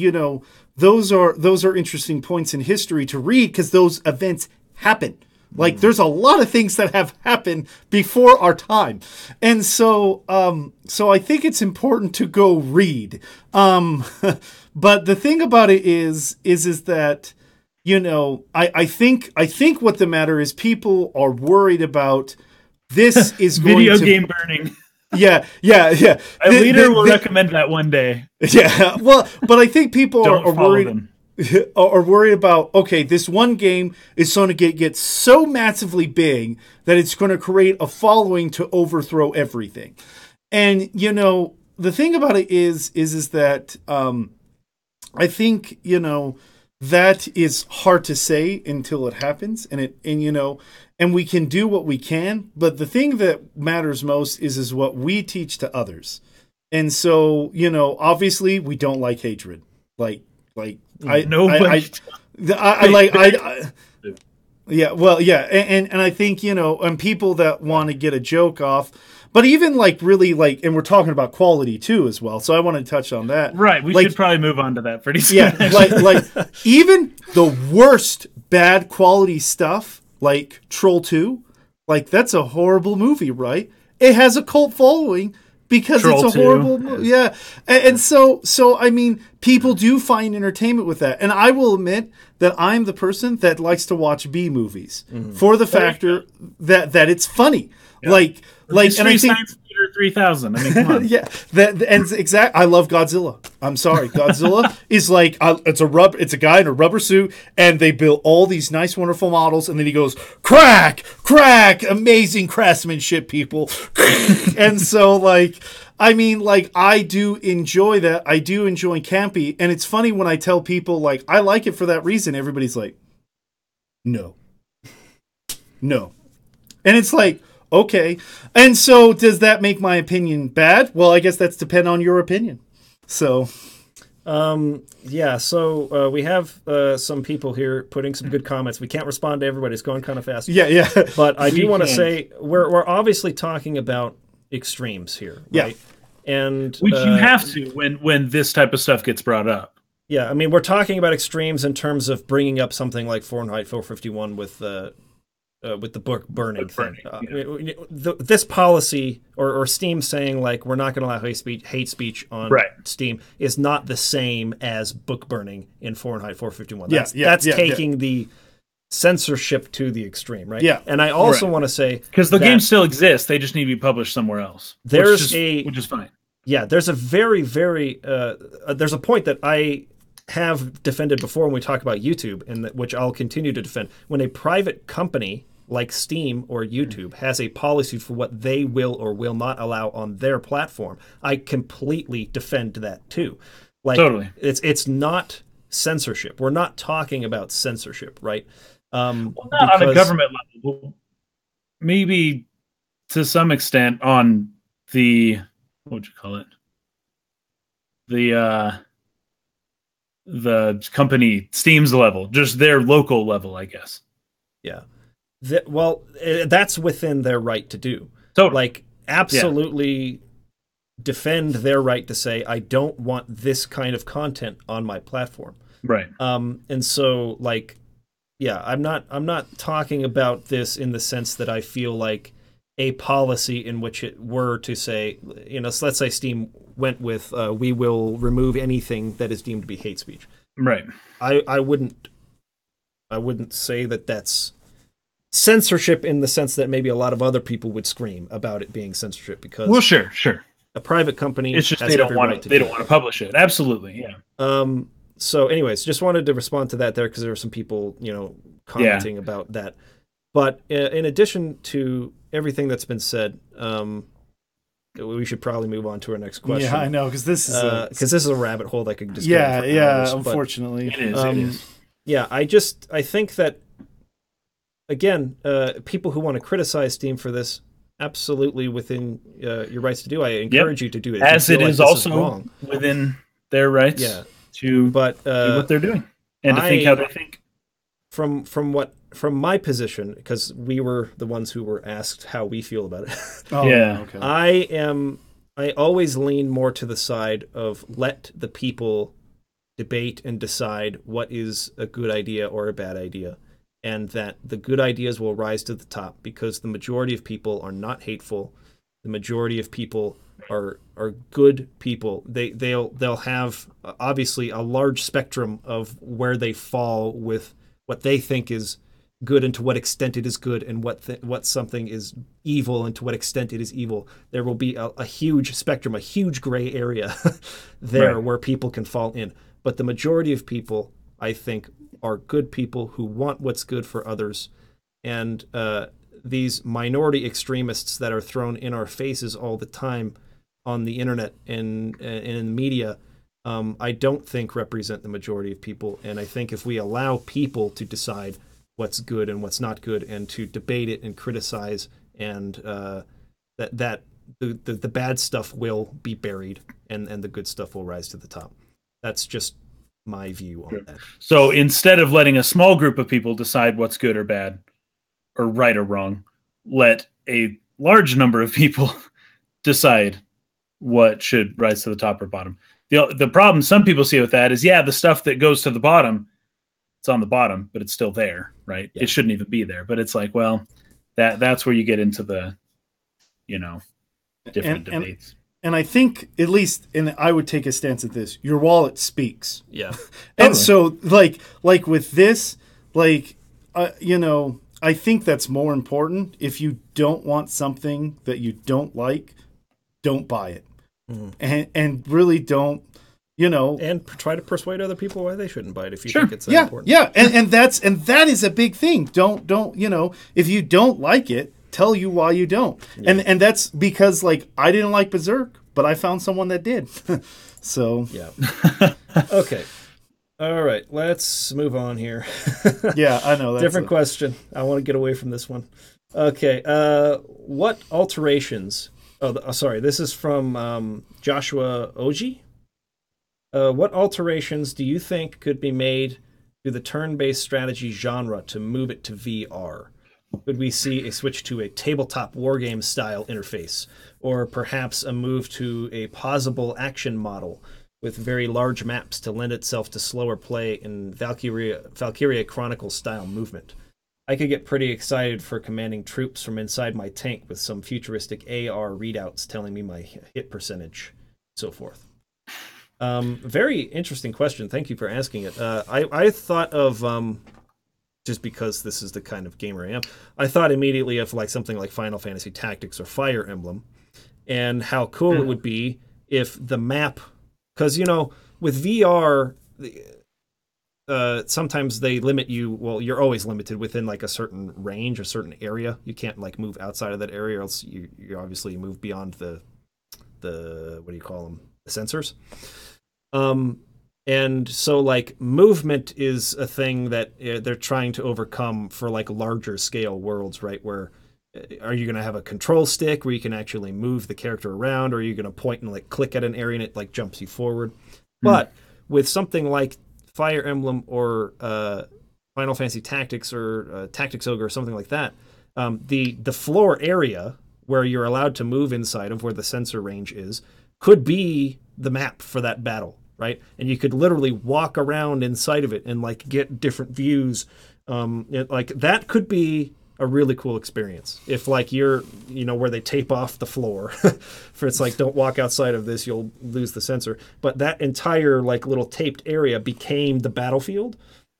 those are interesting points in history to read because those events happen. Like there's a lot of things that have happened before our time, and so I think it's important to go read. But the thing about it is that I think what the matter is people are worried about this is video game burning. Yeah. A leader will recommend that one day. Yeah, well, but I think people are worried. Them. Are worried about, okay, this one game is going to get so massively big that it's going to create a following to overthrow everything. And the thing about it is that I think that is hard to say until it happens, and we can do what we can, but the thing that matters most is what we teach to others. And so, obviously we don't like hatred. And I think, and people that want to get a joke off, but even and we're talking about quality too as well. So I want to touch on that. Right. We should probably move on to that pretty soon. Yeah. Even the worst bad quality stuff, like Troll 2, that's a horrible movie, right? It has a cult following because Troll it's a horrible movie. Yeah. And so I mean, people do find entertainment with that. And I will admit that I'm the person that likes to watch B movies for the factor that it's funny. Yeah. And I think Science Theater 3000. I mean, come on. Yeah, I love Godzilla. I'm sorry, Godzilla is it's a guy in a rubber suit, and they build all these nice, wonderful models, and then he goes crack, amazing craftsmanship, people. And so I do enjoy that. I do enjoy campy, and it's funny when I tell people I like it for that reason. Everybody's like, no, and it's like. Okay. And so does that make my opinion bad? Well, I guess that's depend on your opinion. So, so we have some people here putting some good comments. We can't respond to everybody. It's going kind of fast. Yeah. But I do want to say we're obviously talking about extremes here, right? Yeah. And which you have to when this type of stuff gets brought up. Yeah, I mean, we're talking about extremes in terms of bringing up something like Fahrenheit 451 with the book burning thing. This policy or Steam saying we're not going to allow hate speech on Steam is not the same as book burning in Fahrenheit 451. That's taking the censorship to the extreme, right? Yeah. And I also want to say because the game still exists, they just need to be published somewhere else. Which is fine. Yeah, there's a very, very there's a point that I have defended before when we talk about YouTube, and which I'll continue to defend. When a private company like Steam or YouTube has a policy for what they will or will not allow on their platform, I completely defend that too. Totally. It's not censorship. We're not talking about censorship, right? Not on a government level. Maybe to some extent on the what would you call it? The company Steam's level, just their local level, I guess. Yeah. That's within their right to do. Totally. Absolutely defend their right to say, I don't want this kind of content on my platform. Right. And so, yeah, I'm not talking about this in the sense that I feel like a policy in which it were to say, so let's say Steam went with we will remove anything that is deemed to be hate speech. Right. I wouldn't say that that's censorship in the sense that maybe a lot of other people would scream about it being censorship, because sure. A private company, it's just they don't want to publish it. Absolutely, yeah. So anyways, just wanted to respond to that there, because there were some people, commenting about that. But in addition to everything that's been said, we should probably move on to our next question. Yeah, I know, because this is a rabbit hole that could just go for hours, unfortunately. It is. Yeah, I think that, again, people who want to criticize Steam for this, absolutely within your rights to do. I encourage you to do it. As it is also within their rights to do what they're doing and to think how they think. From my position, because we were the ones who were asked how we feel about it. Okay. I always lean more to the side of let the people debate and decide what is a good idea or a bad idea, and that the good ideas will rise to the top, because the majority of people are not hateful. The majority of people are good people. They'll have obviously a large spectrum of where they fall with what they think is good and to what extent it is good, and what something is evil and to what extent it is evil. There will be a huge spectrum, a huge gray area there where people can fall in. But the majority of people, I think, are good people who want what's good for others. And these minority extremists that are thrown in our faces all the time on the internet and in the media, I don't think represent the majority of people. And I think if we allow people to decide what's good and what's not good, and to debate it and criticize, and that the bad stuff will be buried and the good stuff will rise to the top. That's just my view on that. So instead of letting a small group of people decide what's good or bad, or right or wrong, let a large number of people decide what should rise to the top or bottom. The problem some people see with that is, the stuff that goes to the bottom, it's on the bottom, but it's still there, right? Yeah. It shouldn't even be there. But it's like, well, that's where you get into the, different debates. And I think, at least, and I would take a stance at this, your wallet speaks. Yeah. And so, like with this, I think that's more important. If you don't want something that you don't like, don't buy it. Mm-hmm. And really don't, and try to persuade other people why they shouldn't buy it if you think it's that important. Yeah, and that is a big thing. Don't if you don't like it, tell you why you don't. Yeah. And that's because, I didn't like Berserk, but I found someone that did. So yeah. Okay. All right, let's move on here. Yeah, I know. That's different question. I want to get away from this one. Okay. What alterations? Sorry. This is from Joshua Oji. What alterations do you think could be made to the turn-based strategy genre to move it to VR? Could we see a switch to a tabletop wargame style interface, or perhaps a move to a pausable action model with very large maps to lend itself to slower play in Valkyria Chronicles style movement? I could get pretty excited for commanding troops from inside my tank with some futuristic AR readouts telling me my hit percentage, so forth. Very interesting question. Thank you for asking it. I thought of, just because this is the kind of gamer I am, I thought immediately of something like Final Fantasy Tactics or Fire Emblem, and how cool it would be if the map, because with VR, sometimes they limit you. Well, you're always limited within a certain range, a certain area. You can't move outside of that area, or else you obviously move beyond the what do you call them? The sensors. And so movement is a thing that they're trying to overcome for larger scale worlds, right? Where are you going to have a control stick where you can actually move the character around, or are you going to point and click at an area and it jumps you forward? But with something like Fire Emblem or Final Fantasy Tactics or Tactics Ogre or something like that, the floor area where you're allowed to move inside of, where the sensor range is, could be the map for that battle. right? And you could literally walk around inside of it and like get different views. Like that could be a really cool experience if like you're, you know, where they tape off the floor for it's like, don't walk outside of this, you'll lose the sensor. But that entire like little taped area became the battlefield,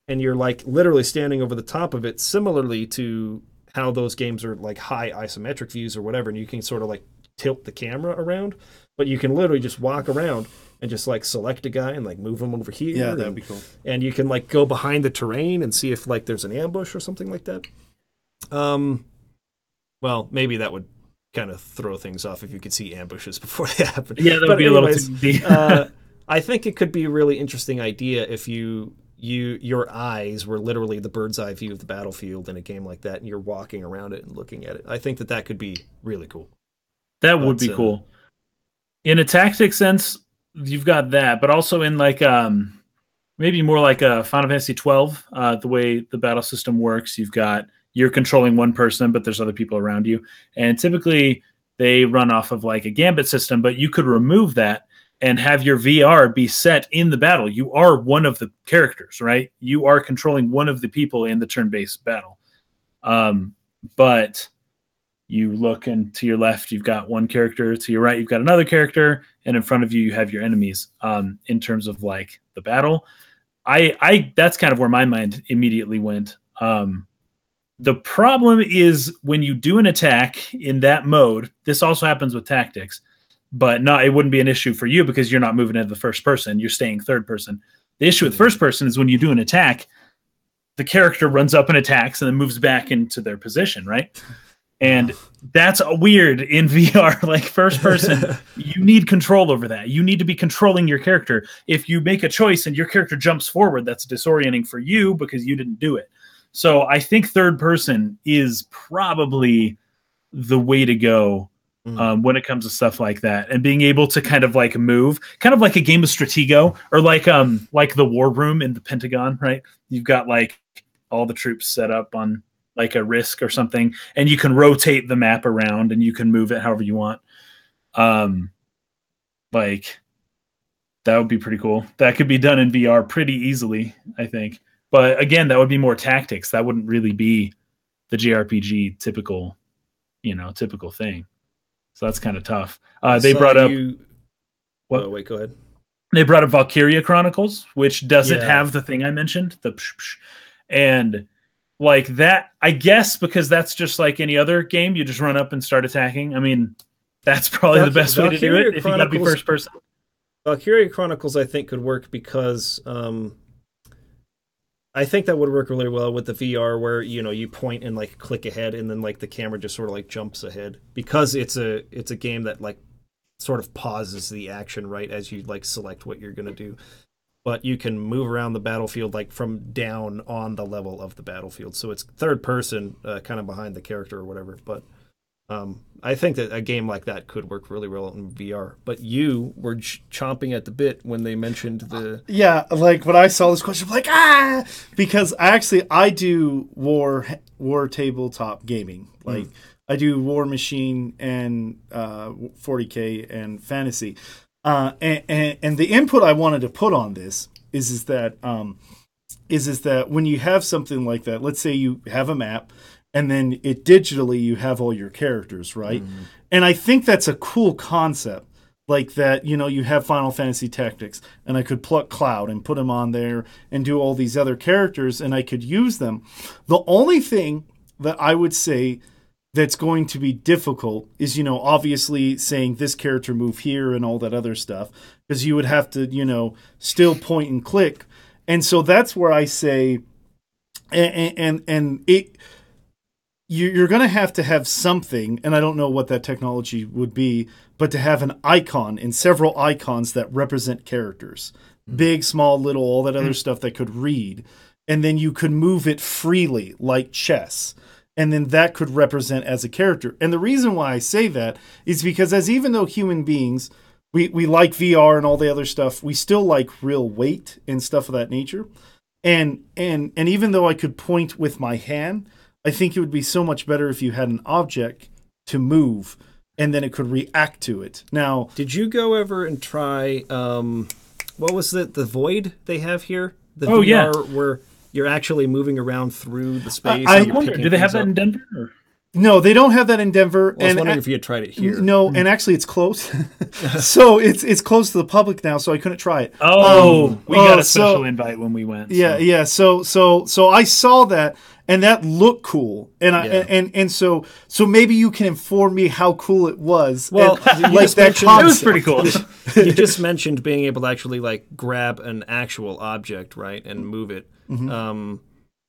and you're like literally standing over the top of it, similarly to how those games are like high isometric views or whatever, and you can sort of like tilt the camera around, but you can literally just walk around and just like select a guy and like move him over here. Yeah, that'd be cool. And you can like go behind the terrain and see if like there's an ambush or something like that. Well, maybe that would kind of throw things off if you could see ambushes before they happen. Yeah, that would be anyways, a little too I think it could be a really interesting idea if your eyes were literally the bird's eye view of the battlefield in a game like that, and you're walking around it and looking at it. I think that could be really cool. That would be cool. In a tactic sense, you've got that, but also in like maybe more like a Final Fantasy 12, the way the battle system works, you're controlling one person, but there's other people around you. And typically they run off of like a gambit system, but you could remove that and have your VR be set in the battle. You are one of the characters, right? You are controlling one of the people in the turn-based battle. But you look, and to your left, you've got one character. To your right, you've got another character. And in front of you, you have your enemies. In terms of like the battle, that's kind of where my mind immediately went. The problem is when you do an attack in that mode, this also happens with tactics, but it wouldn't be an issue for you because you're not moving into the first person. You're staying third person. The issue with first person is when you do an attack, the character runs up and attacks and then moves back into their position, right? And that's weird in VR. Like first person, you need control over that. You need to be controlling your character. If you make a choice and your character jumps forward, that's disorienting for you because you didn't do it. So I think third person is probably the way to go when it comes to stuff like that, and being able to kind of like move, kind of like a game of Stratego, or like the war room in the Pentagon, right? You've got like all the troops set up on like a Risk or something, and you can rotate the map around and you can move it however you want. Like that would be pretty cool. That could be done in VR pretty easily, I think. But again, that would be more tactics. That wouldn't really be the JRPG typical thing. So that's kind of tough. They brought up. What? Oh, wait, go ahead. They brought up Valkyria Chronicles, which doesn't have the thing I mentioned, and like that. I guess because that's just like any other game, you just run up and start attacking. I mean, that's probably the best way to do it if you got to be first person. Valkyria Chronicles, I think, could work because. I think that would work really well with the VR where, you know, you point and like click ahead and then like the camera just sort of like jumps ahead, because it's a game that like sort of pauses the action right as you like select what you're going to do. But you can move around the battlefield like from down on the level of the battlefield. So it's third person kind of behind the character or whatever. But I think that a game like that could work really well in VR. But you were chomping at the bit when they mentioned the... Yeah, like when I saw this question, I'm like, because I do war tabletop gaming. Like I do War Machine and 40K and Fantasy. And the input I wanted to put on this is that when you have something like that, let's say you have a map, and then digitally you have all your characters, right? Mm-hmm. And I think that's a cool concept. Like that, you know, you have Final Fantasy Tactics, and I could pluck Cloud and put him on there and do all these other characters, and I could use them. The only thing that I would say that's going to be difficult is, you know, obviously saying this character move here and all that other stuff, because you would have to, you know, still point and click. And so that's where I say, you're going to have something, and I don't know what that technology would be, but to have an icon and several icons that represent characters. Big, small, little, all that other stuff that could read. And then you could move it freely, like chess. And then that could represent as a character. And the reason why I say that is because even though human beings, we like VR and all the other stuff, we still like real weight and stuff of that nature. And even though I could point with my hand, I think it would be so much better if you had an object to move and then it could react to it. Now, did you go over and try what was the void they have here? The VR yeah, where you're actually moving around through the space. I wonder, do they have that in Denver? Or? No, they don't have that in Denver. Well, I was wondering if you had tried it here. No, and actually it's closed. So it's closed to the public now, so I couldn't try it. We got a special invite when we went. Yeah. So I saw that, and that looked cool. And so maybe you can inform me how cool it was. Well, like that it was pretty cool. You just mentioned being able to actually like grab an actual object, right, and move it. Mm-hmm.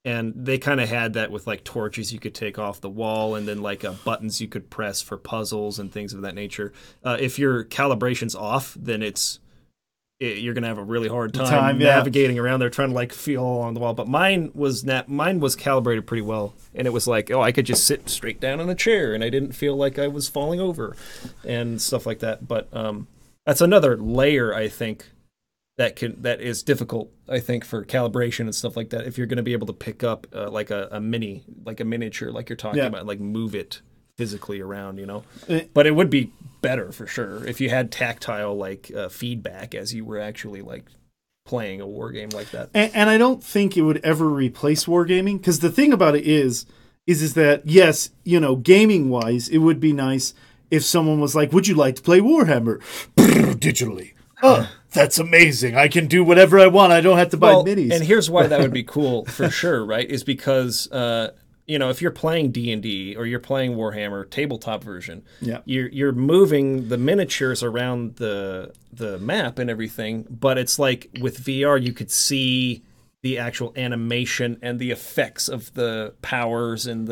And they kind of had that with like torches you could take off the wall, and then like buttons you could press for puzzles and things of that nature. If your calibration's off, then you're gonna have a really hard time navigating around there, trying to like feel along the wall. But mine was calibrated pretty well, and it was like, I could just sit straight down in a chair, and I didn't feel like I was falling over, and stuff like that. But that's another layer, I think, that is difficult, I think, for calibration and stuff like that. If you're going to be able to pick up like a miniature, like you're talking about, like move it physically around, But it would be better for sure if you had tactile like feedback as you were actually like playing a war game like that. And I don't think it would ever replace wargaming, because the thing about it is that yes, gaming wise, it would be nice if someone was like, "Would you like to play Warhammer digitally?" Oh, that's amazing. I can do whatever I want. I don't have to buy minis. And here's why that would be cool for sure, right? Is because, if you're playing D&D or you're playing Warhammer tabletop version, you're moving the miniatures around the map and everything, but it's like with VR, you could see the actual animation and the effects of the powers and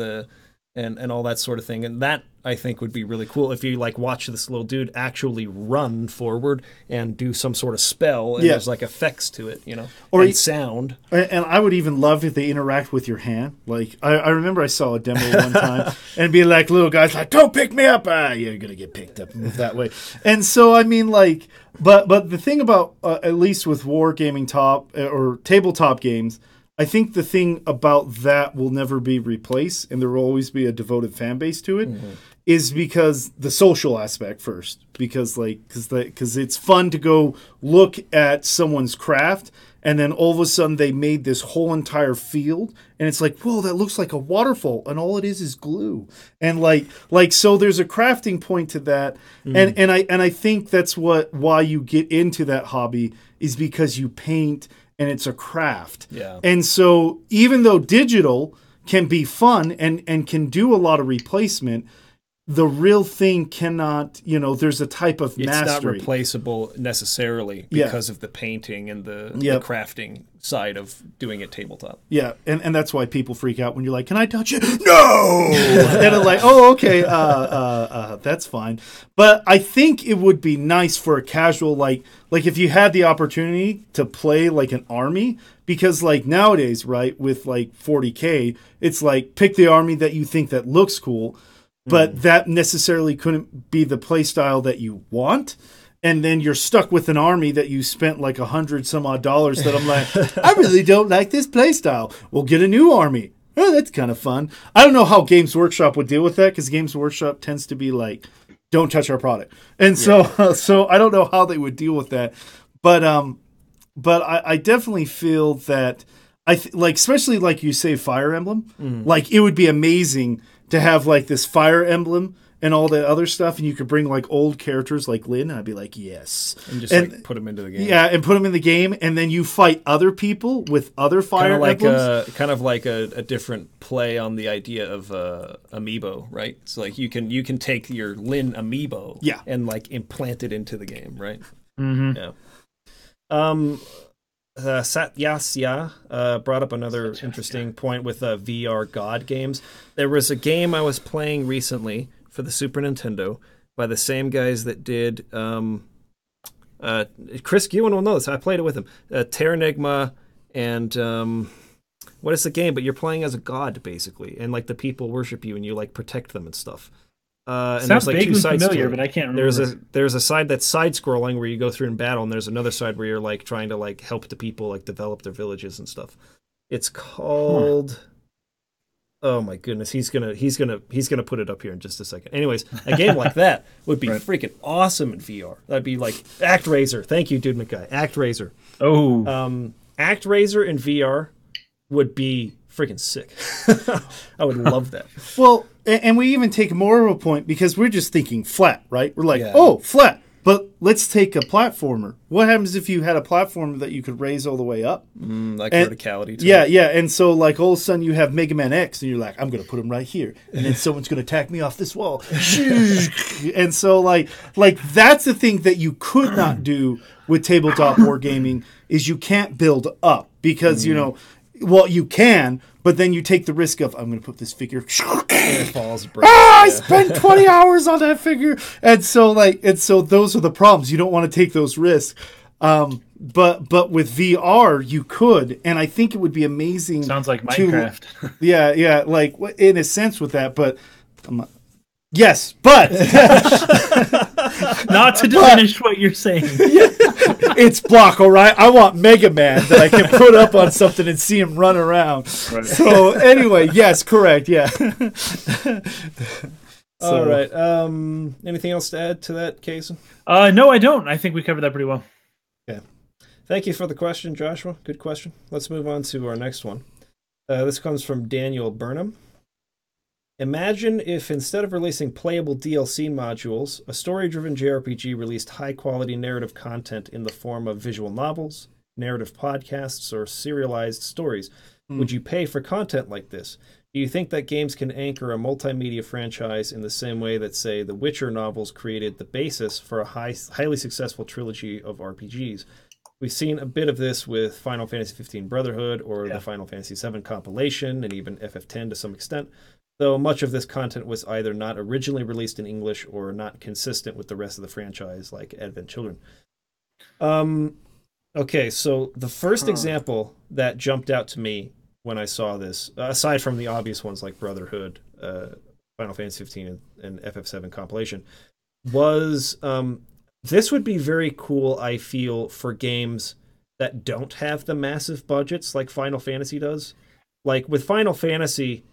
and all that sort of thing. And that, I think, would be really cool if you like watch this little dude actually run forward and do some sort of spell, and there's like effects to it, or and sound. And I would even love if they interact with your hand. Like I remember I saw a demo one time, and be like little guys like, "Don't pick me up!" You're gonna get picked up. Move that way. And so I mean, like, but the thing about at least with wargaming top or tabletop games, I think the thing about that will never be replaced, and there will always be a devoted fan base to it, is because the social aspect first. Because it's fun to go look at someone's craft, and then all of a sudden they made this whole entire field, and it's like, whoa, that looks like a waterfall, and all it is glue. And like so there's a crafting point to that, and I think that's why you get into that hobby, is because you paint. And it's a craft. Yeah. And so even though digital can be fun and can do a lot of replacement, the real thing cannot, there's a type of mastery. It's not replaceable necessarily because of the painting and the crafting side of doing it tabletop. Yeah, and that's why people freak out when you're like, "Can I touch it?" No! And I'm like, "Oh, okay, that's fine." But I think it would be nice for a casual, like if you had the opportunity to play like an army, because like nowadays, right, with like 40K, it's like pick the army that you think that looks cool, but that necessarily couldn't be the play style that you want. And then you're stuck with an army that you spent like $100 some odd that I'm like, I really don't like this play style. We'll get a new army. Oh, that's kind of fun. I don't know how Games Workshop would deal with that, because Games Workshop tends to be like, don't touch our product. And so I don't know how they would deal with that. But I definitely feel that especially like you say, Fire Emblem, like it would be amazing to have like this Fire Emblem and all that other stuff, and you could bring like old characters like Lynn, and I'd be like, yes. And just like put them into the game. Yeah, and put them in the game, and then you fight other people with other Fire Emblems. Kind of like a different play on the idea of amiibo, right? So like you can take your Lynn amiibo and like implant it into the game, right? Mm-hmm. Yeah. Satyasya brought up another interesting point with VR God games. There was a game I was playing recently for the Super Nintendo by the same guys that did Chris Ewan will know this. I played it with him. Terranigma and what is the game? But you're playing as a god basically, and like the people worship you, and you like protect them and stuff. And sounds there's like two sides familiar, to it. But I can't remember. There's a side that's side scrolling where you go through in battle, and there's another side where you're like trying to like help the people like develop their villages and stuff. It's called Oh my goodness, he's gonna put it up here in just a second. Anyways, a game like that would be freaking awesome in VR. That'd be like ActRaiser. Thank you, Dude McGuy. ActRaiser. Oh, ActRaiser in VR would be freaking sick. I would love that. Well, and we even take more of a point because we're just thinking flat, right? We're like, oh, flat. But let's take a platformer. What happens if you had a platformer that you could raise all the way up? Like verticality. Yeah. And so, like, all of a sudden you have Mega Man X, and you're like, I'm going to put him right here. And then someone's going to attack me off this wall. And so, like that's the thing that you could not do with tabletop wargaming is you can't build up. Because, well, you can, but then you take the risk of, I'm going to put this figure. It falls. I spent 20 hours on that figure. And so those are the problems. You don't want to take those risks. But with VR, you could. And I think it would be amazing. Sounds like Minecraft. Yeah. Like, in a sense with that. But yes, but. Not to diminish what you're saying. It's block, all right? I want Mega Man that I can put up on something and see him run around. Right. So anyway, yes, correct, yeah. All right. Anything else to add to that, Kason? No, I don't. I think we covered that pretty well. Okay. Thank you for the question, Joshua. Good question. Let's move on to our next one. This comes from Daniel Burnham. Imagine if instead of releasing playable DLC modules, a story-driven JRPG released high-quality narrative content in the form of visual novels, narrative podcasts, or serialized stories. Would you pay for content like this? Do you think that games can anchor a multimedia franchise in the same way that, say, the Witcher novels created the basis for a highly successful trilogy of RPGs? We've seen a bit of this with Final Fantasy XV Brotherhood or the Final Fantasy VII compilation and even FF10 to some extent, though much of this content was either not originally released in English or not consistent with the rest of the franchise, like Advent Children. Okay, so the first example that jumped out to me when I saw this, aside from the obvious ones like Brotherhood, Final Fantasy XV, and FF7 compilation, was this would be very cool, I feel, for games that don't have the massive budgets like Final Fantasy does. Like with Final Fantasy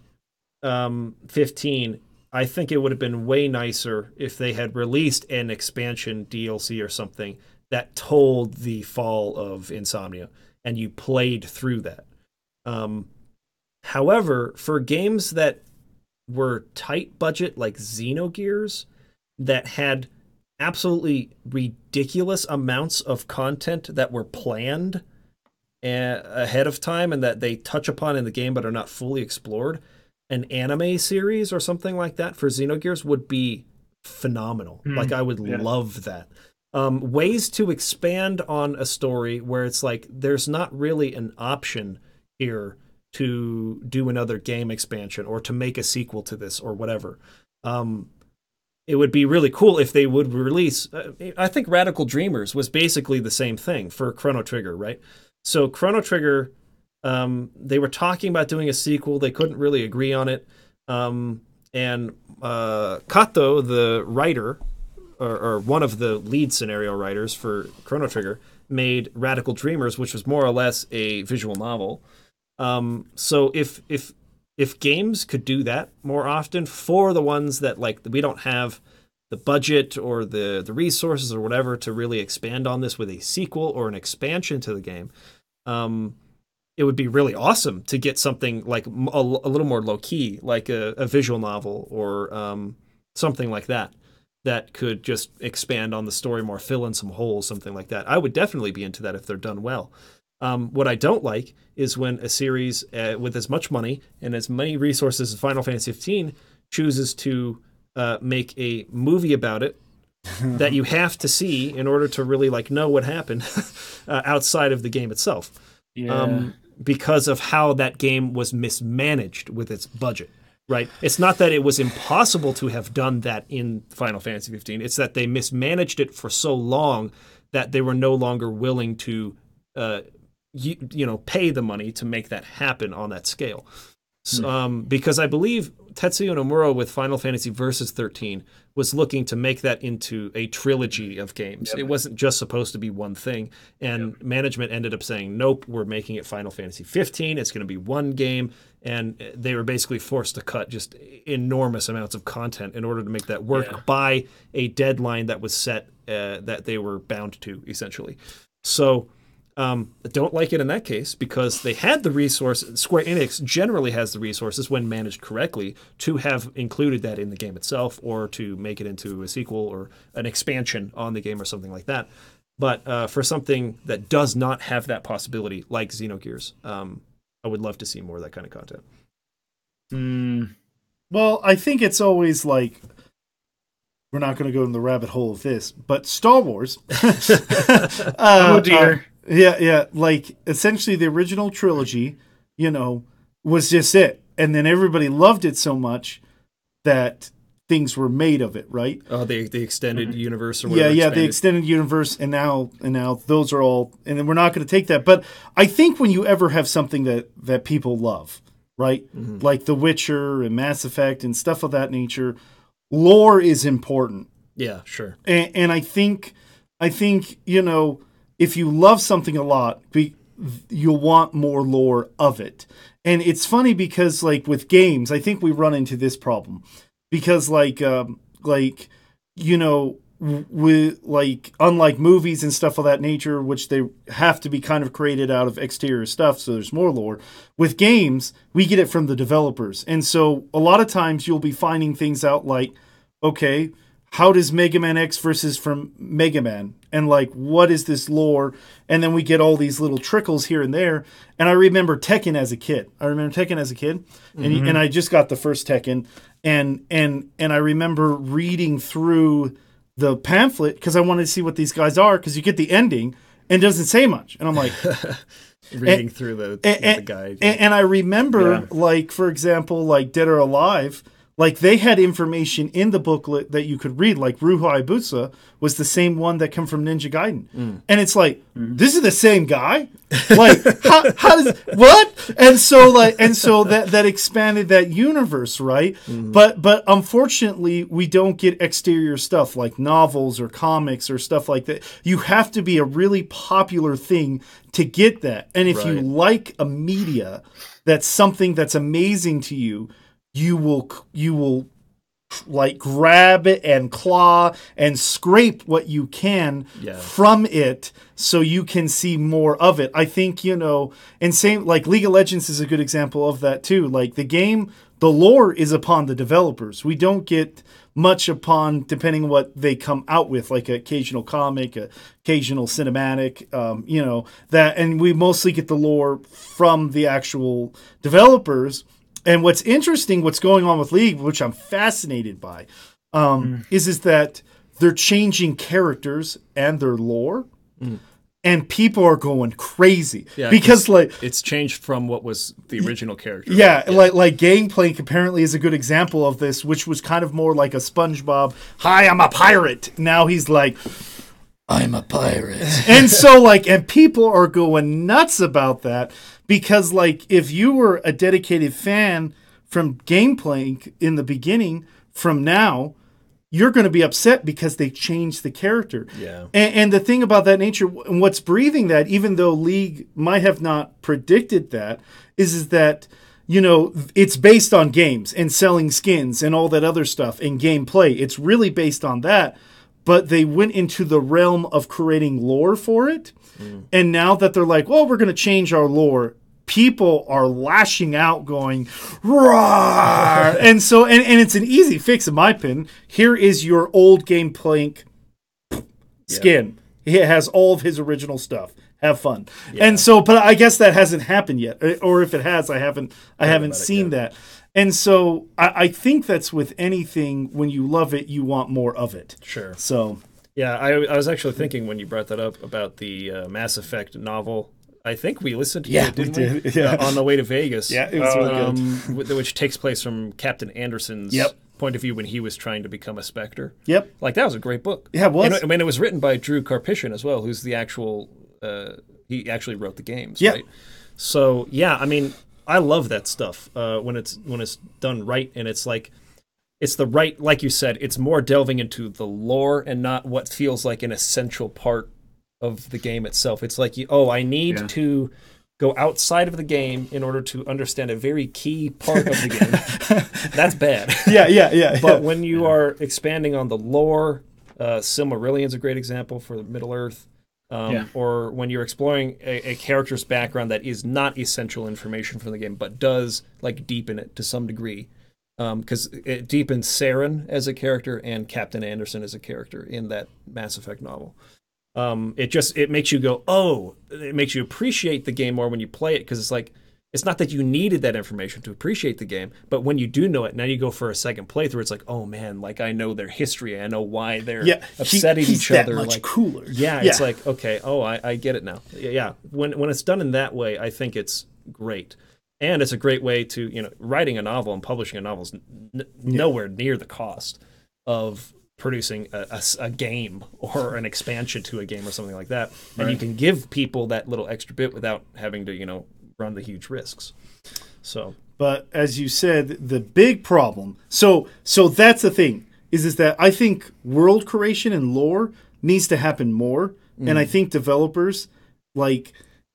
15, I think it would have been way nicer if they had released an expansion DLC or something that told the fall of Insomnia and you played through that. However, for games that were tight budget like Xenogears that had absolutely ridiculous amounts of content that were planned ahead of time and that they touch upon in the game but are not fully explored, an anime series or something like that for Xenogears would be phenomenal. Like, I would love that. Ways to expand on a story where it's like there's not really an option here to do another game expansion or to make a sequel to this or whatever. It would be really cool if they would release... I think Radical Dreamers was basically the same thing for Chrono Trigger, right? So Chrono Trigger... they were talking about doing a sequel. They couldn't really agree on it. And Kato, the writer, or one of the lead scenario writers for Chrono Trigger, made Radical Dreamers, which was more or less a visual novel. So if games could do that more often for the ones that, like, we don't have the budget or the resources or whatever to really expand on this with a sequel or an expansion to the game, it would be really awesome to get something like a little more low-key, like a visual novel or something like that could just expand on the story more, fill in some holes, something like that. I would definitely be into that if they're done well. What I don't like is when a series with as much money and as many resources as Final Fantasy XV chooses to make a movie about it that you have to see in order to really like know what happened outside of the game itself. Yeah. Because of how that game was mismanaged with its budget, right? It's not that it was impossible to have done that in Final Fantasy 15. It's that they mismanaged it for so long that they were no longer willing to, pay the money to make that happen on that scale. Because I believe Tetsuya Nomura with Final Fantasy Versus 13 was looking to make that into a trilogy of games. It wasn't just supposed to be one thing. And management ended up saying, nope, we're making it Final Fantasy 15. It's going to be one game. And they were basically forced to cut just enormous amounts of content in order to make that work by a deadline that was set that they were bound to, essentially. So I don't like it in that case because they had the resources. Square-Enix generally has the resources when managed correctly to have included that in the game itself or to make it into a sequel or an expansion on the game or something like that. But for something that does not have that possibility, like Xenogears, I would love to see more of that kind of content. Well, I think it's always like, we're not going to go in the rabbit hole of this, but Star Wars. Oh dear. Yeah. Like, essentially the original trilogy, was just it. And then everybody loved it so much that things were made of it, right? Oh, the extended universe or whatever. Yeah, the extended universe, and now those are all, and then we're not going to take that. But I think when you ever have something that people love, right? Like The Witcher and Mass Effect and stuff of that nature, lore is important. Yeah, sure. And I think if you love something a lot, you'll want more lore of it. And it's funny because, like, with games, I think we run into this problem. Because, with, unlike movies and stuff of that nature, which they have to be kind of created out of exterior stuff, so there's more lore. With games, we get it from the developers. And so a lot of times you'll be finding things out like, okay, how does Mega Man X versus from Mega Man? And like, what is this lore? And then we get all these little trickles here and there. And I remember Tekken as a kid. And I just got the first Tekken. And I remember reading through the pamphlet because I wanted to see what these guys are, because you get the ending and it doesn't say much. And I'm like... reading through the guide. And I remember, like, for example, like Dead or Alive... Like, they had information in the booklet that you could read, like Ruho Aibusa was the same one that come from Ninja Gaiden. And it's like, this is the same guy? Like, how does, what? And so that expanded that universe, right? But unfortunately, we don't get exterior stuff like novels or comics or stuff like that. You have to be a really popular thing to get that. And if you like a media that's something that's amazing to you, you will like grab it and claw and scrape what you can from it so you can see more of it. I think, and same, like League of Legends is a good example of that too. Like the game, the lore is upon the developers. We don't get much upon, depending on what they come out with, like an occasional comic, occasional cinematic, that, and we mostly get the lore from the actual developers. And what's interesting, what's going on with League, which I'm fascinated by, is that they're changing characters and their lore, and people are going crazy because like it's changed from what was the original character. Like Gangplank apparently is a good example of this, which was kind of more like a SpongeBob. Hi, I'm a pirate. Now he's like, I'm a pirate, and so and people are going nuts about that. Because, like, if you were a dedicated fan from Gangplank in the beginning, from now, you're going to be upset because they changed the character. Yeah. And the thing about that nature, and what's breathing that, even though League might have not predicted that, is that, it's based on games and selling skins and all that other stuff and gameplay. It's really based on that. But they went into the realm of creating lore for it. And now that they're like, well, we're going to change our lore, people are lashing out going, roar! And so, and it's an easy fix in my opinion. Here is your old Gangplank skin. He has all of his original stuff. Have fun. Yeah. And so, but I guess that hasn't happened yet. Or if it has, I haven't seen that. And so I think that's with anything, when you love it, you want more of it. Sure. So... Yeah, I was actually thinking when you brought that up about the Mass Effect novel. I think we listened to it, didn't we? Yeah. On the way to Vegas. Yeah, it was really good. Which takes place from Captain Anderson's point of view when he was trying to become a Spectre. Yep. Like, that was a great book. Yeah, it was. And it was written by Drew Karpyshyn as well, who's the actual... he actually wrote the games, right? Yeah. So, yeah, I mean... I love that stuff when it's done right, and it's like it's the right, like you said, it's more delving into the lore and not what feels like an essential part of the game itself. It's like, I need to go outside of the game in order to understand a very key part of the game. That's bad. Yeah. But when you are expanding on the lore, Silmarillion's a great example for Middle-earth. Or when you're exploring a character's background that is not essential information from the game, but does like deepen it to some degree. Because it deepens Saren as a character and Captain Anderson as a character in that Mass Effect novel. It makes you go, it makes you appreciate the game more when you play it, because it's like, it's not that you needed that information to appreciate the game, but when you do know it, now you go for a second playthrough, it's like, oh man, like I know their history, I know why they're upsetting each other. That much like cooler. It's like, okay, I get it now. Yeah, when it's done in that way, I think it's great. And it's a great way to, writing a novel and publishing a novel is nowhere near the cost of producing a game or an expansion to a game or something like that. And you can give people that little extra bit without having to, run the huge risks. So, but as you said, the big problem. So that's the thing is that I think world creation and lore needs to happen more, and I think developers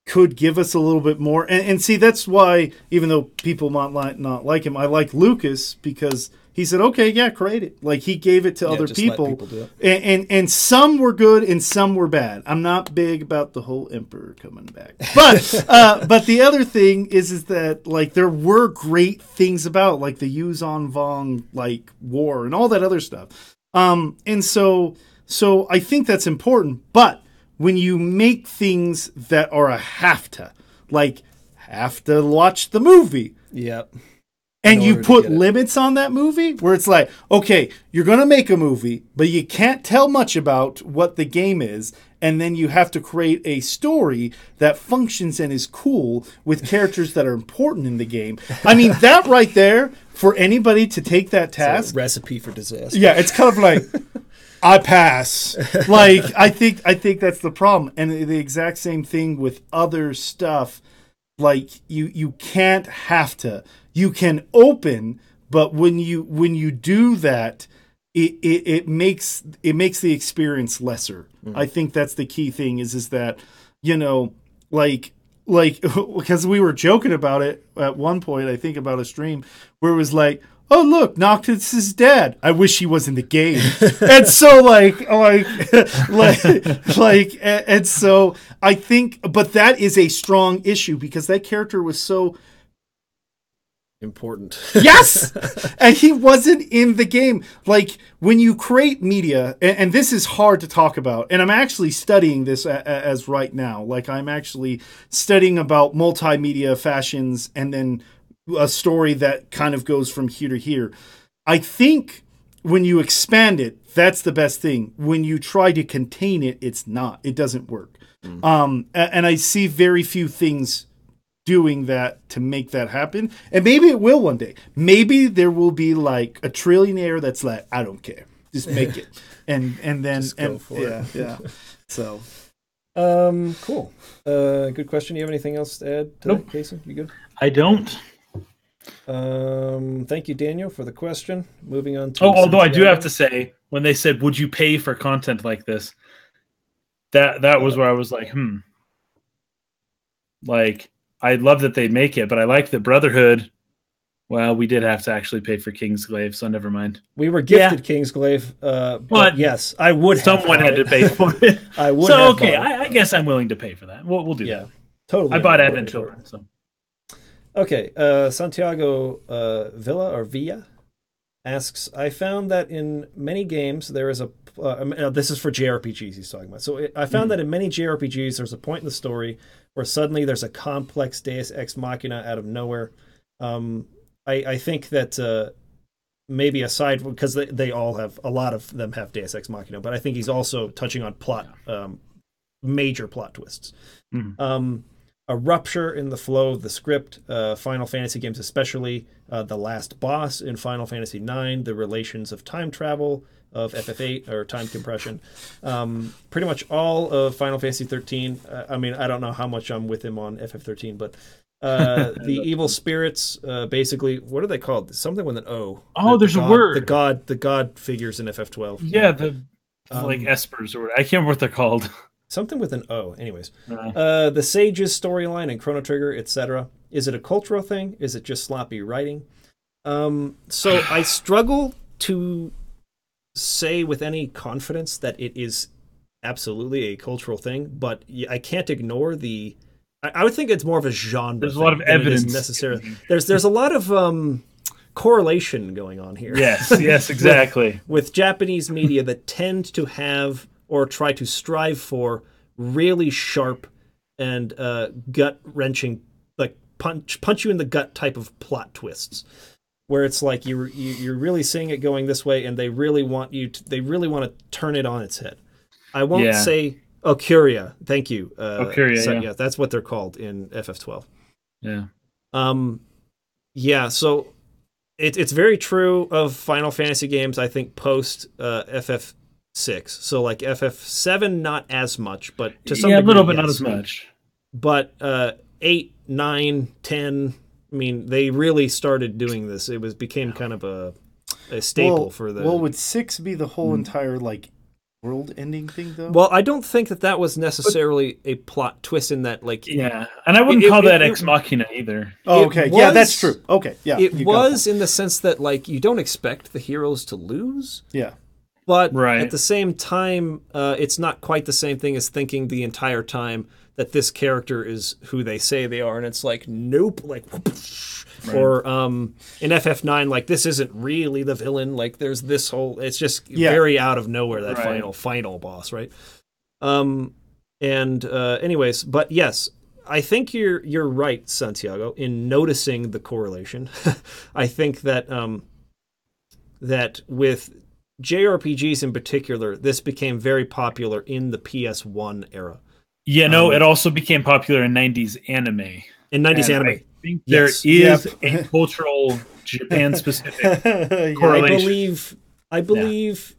could give us a little bit more. And see, that's why, even though people might not like him, I like Lucas, because he said, okay, yeah, create it. Like, he gave it to other people. Let people do it. And some were good and some were bad. I'm not big about the whole Emperor coming back. But but the other thing is that, there were great things about, the Yuzon Vong, war and all that other stuff. And so I think that's important. But when you make things that are a have to watch the movie. Yep. And you put limits on that movie where it's like, okay, you're going to make a movie, but you can't tell much about what the game is. And then you have to create a story that functions and is cool with characters that are important in the game. I mean, that right there, for anybody to take that task. It's a recipe for disaster. Yeah, it's kind of like, I pass. I think that's the problem. And the exact same thing with other stuff. You can't have to. You can open, but when you do that, it makes the experience lesser. I think that's the key thing is that, because we were joking about it at one point, I think about a stream where it was like, oh look, Noctis is dead. I wish he was in the game. And so and so I think, but that is a strong issue because that character was so important. Yes! And he wasn't in the game. When you create media, and this is hard to talk about, and I'm actually studying this as right now. I'm actually studying about multimedia fashions and then a story that kind of goes from here to here. I think when you expand it, that's the best thing. When you try to contain it, it's not. It doesn't work. And I see very few things doing that to make that happen. And maybe it will one day. Maybe there will be a trillionaire that's like, I don't care. Just make it. And then just go for it. Yeah. So cool. Good question. You have anything else to add to that, Casey? You good? I don't. Thank you, Daniel, for the question. Moving on to although I do have to say, when they said, would you pay for content like this? That was where I was like, I love that they make it, but I like the Brotherhood. Well, we did have to actually pay for Kingsglaive, so never mind. We were gifted Kingsglaive, but yes, I would. Someone had to pay for it. I would. So okay, I guess I'm willing to pay for that. We'll do that. Totally. I bought Advent Children. So okay, Santiago Villa asks, I found that in many games there is a. This is for JRPGs he's talking about. So I found that in many JRPGs there's a point in the story where suddenly there's a complex Deus Ex Machina out of nowhere. I think that maybe aside, because they all have, a lot of them have Deus Ex Machina, but I think he's also touching on major plot twists. A rupture in the flow of the script, Final Fantasy games especially, the last boss in Final Fantasy IX, the relations of time travel, of FF8 or time compression, pretty much all of Final Fantasy 13. I mean, I don't know how much I'm with him on FF13, but The evil spirits, basically, what are they called? Something with an O. Oh, there's a word. The god figures in FF12. Yeah, the like espers or I can't remember what they're called. Something with an O. Anyways, the Sage's storyline and Chrono Trigger, etc. Is it a cultural thing? Is it just sloppy writing? So I struggle to say with any confidence that it is absolutely a cultural thing, but I can't ignore the. I would think it's more of a genre. There's a lot of evidence necessarily. There's a lot of correlation going on here. Yes, exactly. with Japanese media that tend to have or try to strive for really sharp and gut wrenching, like punch you in the gut type of plot twists, where it's like you're really seeing it going this way, and they really want to turn it on its head. I won't say Okuria. Thank you. Okuria, so, yeah, that's what they're called in FF12. Yeah. So it's very true of Final Fantasy games, I think, post FF6. So like FF7, not as much, but to some degree, a little bit, not as much. But 8, 9, 10, I mean, they really started doing this. It became kind of a staple for the... Well, would 6 be the whole entire, like, world-ending thing, though? Well, I don't think that was necessarily a plot twist in that, like... Yeah, and I wouldn't call that Ex Machina either. Oh, okay, yeah, that's true. Okay, yeah. It was in the sense that, like, you don't expect the heroes to lose. Yeah. But at the same time, it's not quite the same thing as thinking the entire time that this character is who they say they are, and it's like, nope, like... Or in FF9, like, this isn't really the villain. Like, there's this whole... It's just very out of nowhere, that final boss, right? Anyways, but yes, I think you're right, Santiago, in noticing the correlation. I think that that with JRPGs in particular, this became very popular in the PS1 era. Yeah, no, it also became popular in 90s anime. In 90s anime. I think there is a cultural Japan-specific correlation. I believe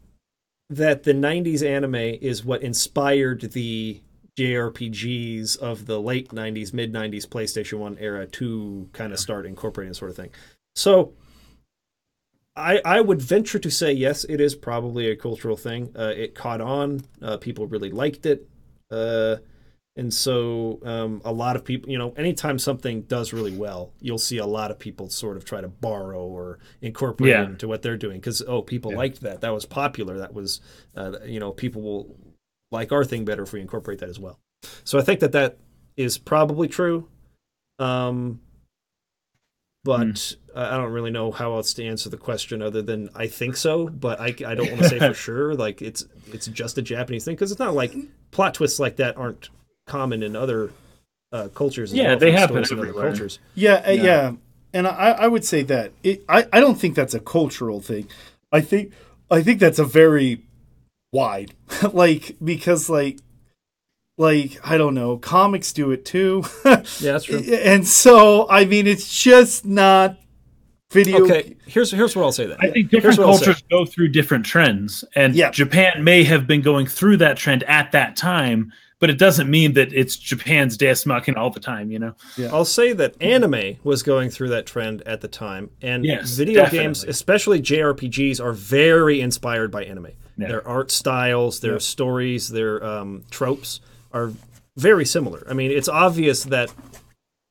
that the 90s anime is what inspired the JRPGs of the late 90s, mid-90s PlayStation 1 era to kind of start incorporating this sort of thing. So I would venture to say, yes, it is probably a cultural thing. It caught on. People really liked it. And so a lot of people, anytime something does really well, you'll see a lot of people sort of try to borrow or incorporate it into what they're doing because, people liked that. That was popular. That was, people will like our thing better if we incorporate that as well. So I think that is probably true. But I don't really know how else to answer the question other than I think so, but I don't want to say for sure. Like it's just a Japanese thing because it's not like plot twists like that aren't common in other cultures. Yeah, they happen in other cultures. Yeah. And I would say that I don't think that's a cultural thing. I think that's a very wide, because I don't know, comics do it too. Yeah, that's true. And so, I mean, it's just not video. Okay, here's where I'll say that. I think different cultures go through different trends, and Japan may have been going through that trend at that time, but it doesn't mean that it's Japan's Deus Machina all the time, Yeah. I'll say that anime was going through that trend at the time, and video games, especially JRPGs, are very inspired by anime. Yeah. Their art styles, their stories, their tropes are very similar. I mean, it's obvious that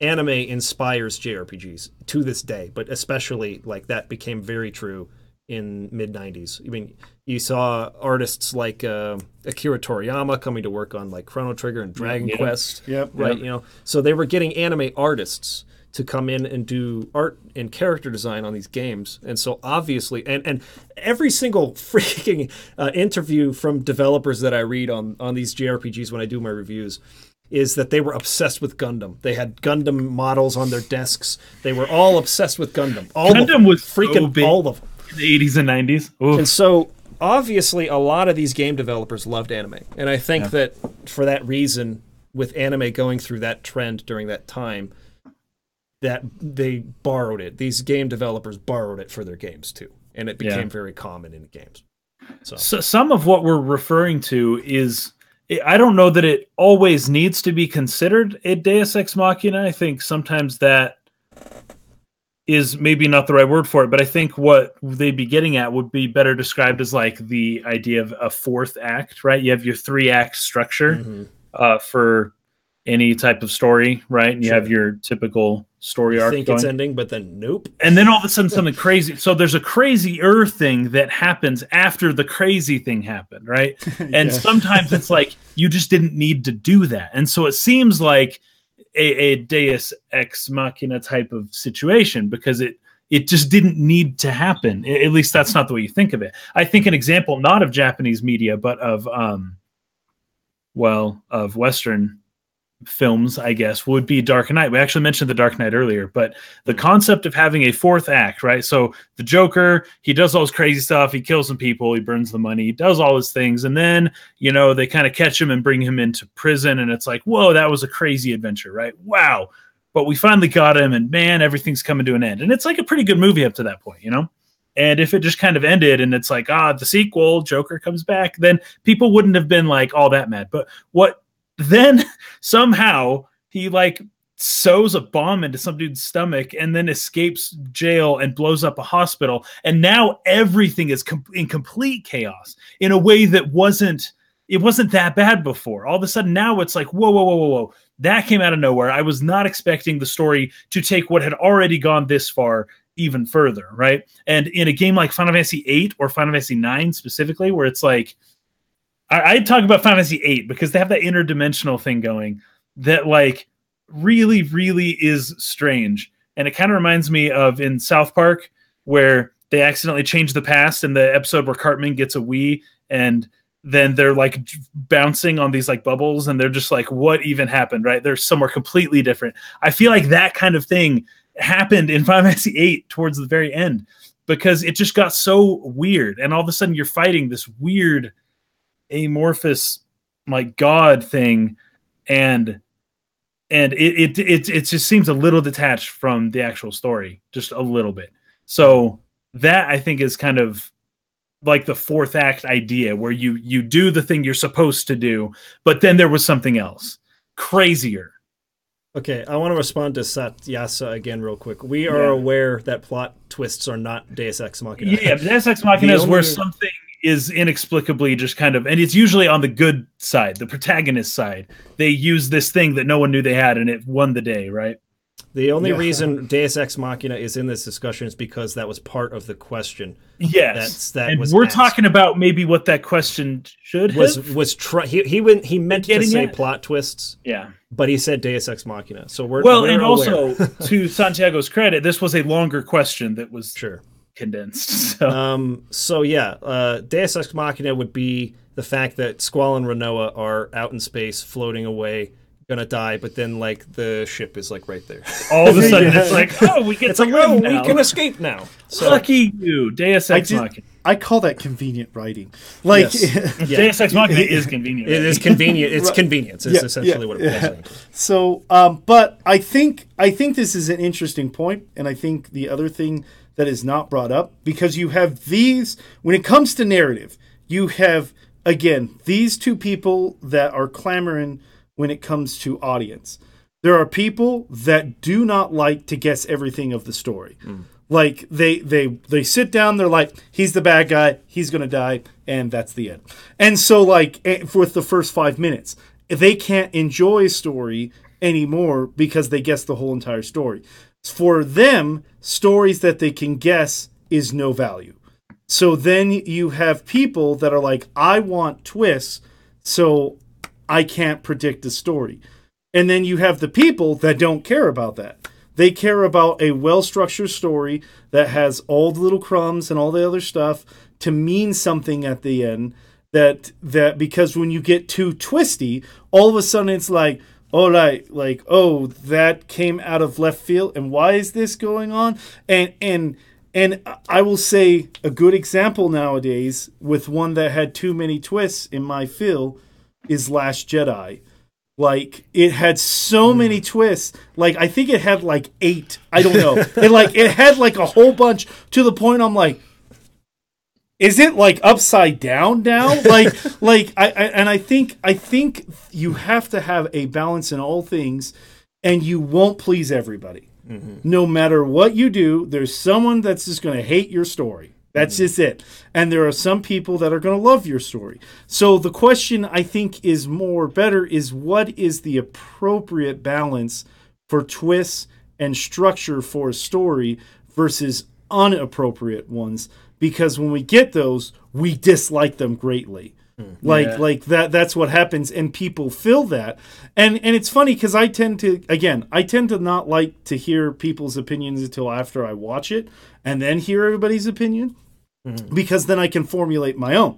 anime inspires JRPGs to this day, but especially like that became very true in mid-90s. I mean, you saw artists like Akira Toriyama coming to work on like Chrono Trigger and Dragon Quest, right? So they were getting anime artists to come in and do art and character design on these games. And so obviously, and every single freaking interview from developers that I read on these JRPGs when I do my reviews is that they were obsessed with Gundam. They had Gundam models on their desks. They were all obsessed with Gundam. Gundam was freaking so big all of them. In the 80s and 90s. Oof. And so obviously a lot of these game developers loved anime. And I think that for that reason, with anime going through that trend during that time, that they borrowed it. These game developers borrowed it for their games too, and it became very common in games. So some of what we're referring to is I don't know that it always needs to be considered a Deus Ex Machina. I think sometimes that is maybe not the right word for it, but I think what they'd be getting at would be better described as like the idea of a fourth act, right? You have your 3-act structure for any type of story, right? And you have your typical story arc. You think it's ending, but then nope. And then all of a sudden something crazy. So there's a crazier thing that happens after the crazy thing happened, right? And sometimes it's like you just didn't need to do that. And so it seems like a Deus Ex Machina type of situation because it just didn't need to happen. At least that's not the way you think of it. I think an example, not of Japanese media, but of Western films, I guess, would be Dark Knight. We actually mentioned The Dark Knight earlier, but the concept of having a fourth act, right? So the Joker, he does all his crazy stuff. He kills some people. He burns the money. He does all his things. And then, you know, they kind of catch him and bring him into prison. And it's like, whoa, that was a crazy adventure, right? Wow. But we finally got him and man, everything's coming to an end. And it's like a pretty good movie up to that point, you know? And if it just kind of ended and it's like, the sequel, Joker comes back, then people wouldn't have been like all that mad. But then somehow he like sews a bomb into some dude's stomach and then escapes jail and blows up a hospital. And now everything is in complete chaos in a way that it wasn't that bad before. All of a sudden now it's like, whoa. That came out of nowhere. I was not expecting the story to take what had already gone this far even further, right? And in a game like Final Fantasy VIII or Final Fantasy IX specifically, where it's like, I'd talk about Final Fantasy VIII because they have that interdimensional thing going that like really, really is strange. And it kind of reminds me of in South Park where they accidentally change the past in the episode where Cartman gets a Wii and then they're like bouncing on these like bubbles and they're just like, what even happened, right? They're somewhere completely different. I feel like that kind of thing happened in Final Fantasy VIII towards the very end because it just got so weird. And all of a sudden you're fighting this weird amorphous like god thing and it just seems a little detached from the actual story, just a little bit. So that I think is kind of like the fourth act idea where you do the thing you're supposed to do, but then there was something else crazier. Okay, I want to respond to Satyasa again real quick. We are aware that plot twists are not Deus Ex Machina. Yeah, Deus Ex Machina is where something is inexplicably just kind of, and it's usually on the good side, the protagonist side. They use this thing that no one knew they had, and it won the day, right? The only reason Deus Ex Machina is in this discussion is because that was part of the question. Yes, that and was we're asked. Talking about maybe what that question should was have. He meant to say plot twists. Yeah, but he said Deus Ex Machina. So we're and aware. Also to Santiago's credit, this was a longer question that was condensed. So Deus Ex Machina would be the fact that Squall and Renoa are out in space floating away, gonna die, but then like the ship is like right there. All of a sudden it's like, we get to live now. We can escape now. So, lucky you, Deus Ex Machina. I call that convenient writing. Like Deus Ex Machina is convenient. It is convenient. It's convenience. It's essentially what it was. So, but I think this is an interesting point, and I think the other thing that is not brought up, because you have these, when it comes to narrative, you have, again, these two people that are clamoring when it comes to audience. There are people that do not like to guess everything of the story. Like they sit down, they're like, he's the bad guy, he's going to die, and that's the end. And so like for the first 5 minutes, they can't enjoy a story anymore because they guess the whole entire story. For them, stories that they can guess is no value. So then you have people that are like, I want twists, so I can't predict the story. And then you have the people that don't care about that. They care about a well-structured story that has all the little crumbs and all the other stuff to mean something at the end. That because when you get too twisty, all of a sudden it's like, that came out of left field, and why is this going on? And I will say a good example nowadays with one that had too many twists in my feel is Last Jedi. Like, it had so many twists. Like, I think it had like 8. I don't know. It had like a whole bunch to the point I'm like, is it like upside down now? I think you have to have a balance in all things, and you won't please everybody. Mm-hmm. No matter what you do, there's someone that's just going to hate your story. That's just it. And there are some people that are going to love your story. So the question I think is better is what is the appropriate balance for twists and structure for a story versus inappropriate ones? Because when we get those, we dislike them greatly. Like that's what happens, and people feel that. And it's funny because I tend to not like to hear people's opinions until after I watch it and then hear everybody's opinion, because then I can formulate my own.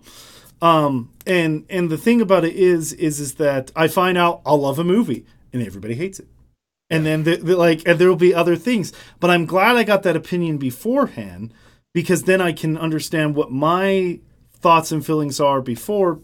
And the thing about it is that I find out I'll love a movie and everybody hates it. And then and there will be other things. But I'm glad I got that opinion beforehand, because then I can understand what my thoughts and feelings are before,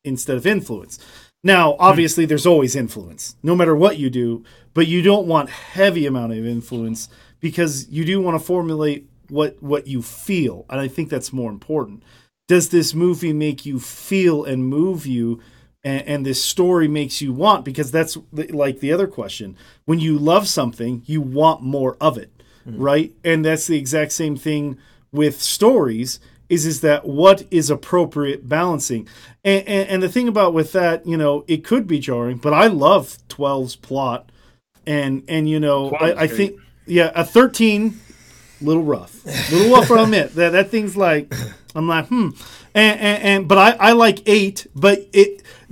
instead of influence. Now, obviously, there's always influence, no matter what you do, but you don't want heavy amount of influence, because you do want to formulate what you feel, and I think that's more important. Does this movie make you feel and move you, and this story makes you want? Because that's like the other question. When you love something, you want more of it, right? And that's the exact same thing with stories. Is that what is appropriate balancing? And the thing about with that, it could be jarring, but I love 12's plot. And I think, a 13, little rough. Little rough, I'll admit. That thing's like, I'm like, but I like 8, but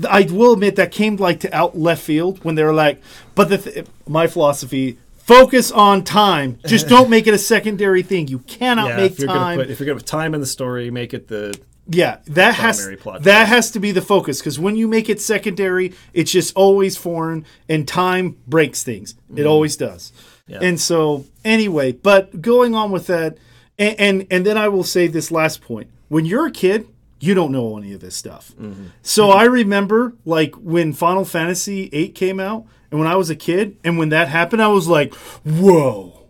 I will admit that came like to out left field when they were like, but my philosophy, focus on time. Just don't make it a secondary thing. You cannot make time. If you're going to put time in the story, make it the primary plot. That has to be the focus, because when you make it secondary, it's just always foreign, and time breaks things. It always does. Yeah. And so, anyway, but going on with that, and then I will say this last point. When you're a kid, you don't know any of this stuff. So I remember, like, when Final Fantasy VIII came out, and when I was a kid, and when that happened, I was like, whoa,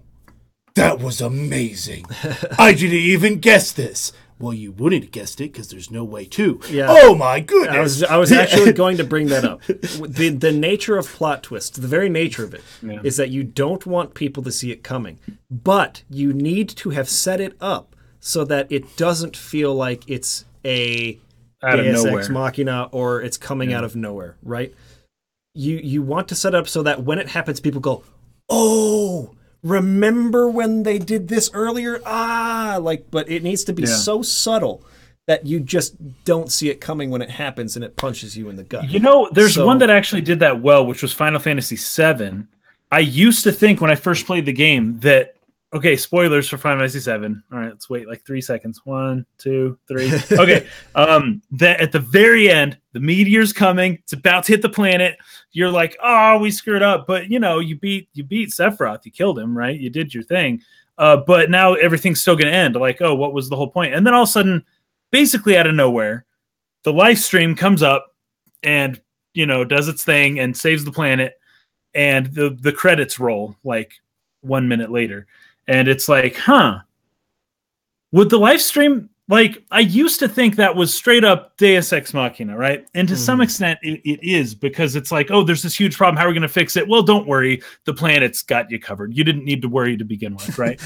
that was amazing. I didn't even guess this. Well, you wouldn't have guessed it because there's no way to. Yeah. Oh, my goodness. I was actually going to bring that up. The nature of plot twists, the very nature of it, is that you don't want people to see it coming. But you need to have set it up so that it doesn't feel like it's a Deus Ex Machina or it's coming out of nowhere, right? You want to set up so that when it happens, people go, oh, remember when they did this earlier? But it needs to be so subtle that you just don't see it coming when it happens, and it punches you in the gut. There's one that actually did that well, which was Final Fantasy VII. I used to think when I first played the game that, okay, spoilers for Final Fantasy VII. All right, let's wait like 3 seconds. 1, 2, 3. Okay. That at the very end, the meteor's coming. It's about to hit the planet. You're like, oh, we screwed up. But, you beat Sephiroth. You killed him, right? You did your thing. But now everything's still going to end. Like, oh, what was the whole point? And then all of a sudden, basically out of nowhere, the live stream comes up and, does its thing and saves the planet. And the credits roll like 1 minute later. And it's like, would the live stream, like, I used to think that was straight up Deus Ex Machina, right? And to some extent it is, because it's like, oh, there's this huge problem. How are we going to fix it? Well, don't worry. The planet's got you covered. You didn't need to worry to begin with, right?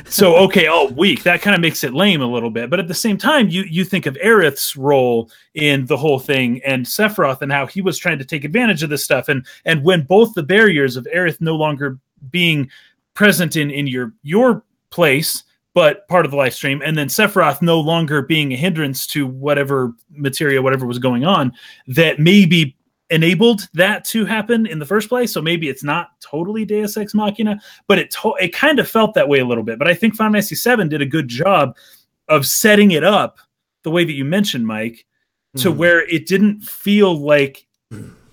So, okay, weak. That kind of makes it lame a little bit. But at the same time, you think of Aerith's role in the whole thing and Sephiroth and how he was trying to take advantage of this stuff. And when both the barriers of Aerith no longer being present in your place, but part of the live stream, and then Sephiroth no longer being a hindrance to whatever was going on, that maybe enabled that to happen in the first place. So maybe it's not totally Deus Ex Machina, but it kind of felt that way a little bit. But I think Final Fantasy VII did a good job of setting it up the way that you mentioned, Mike, to where it didn't feel like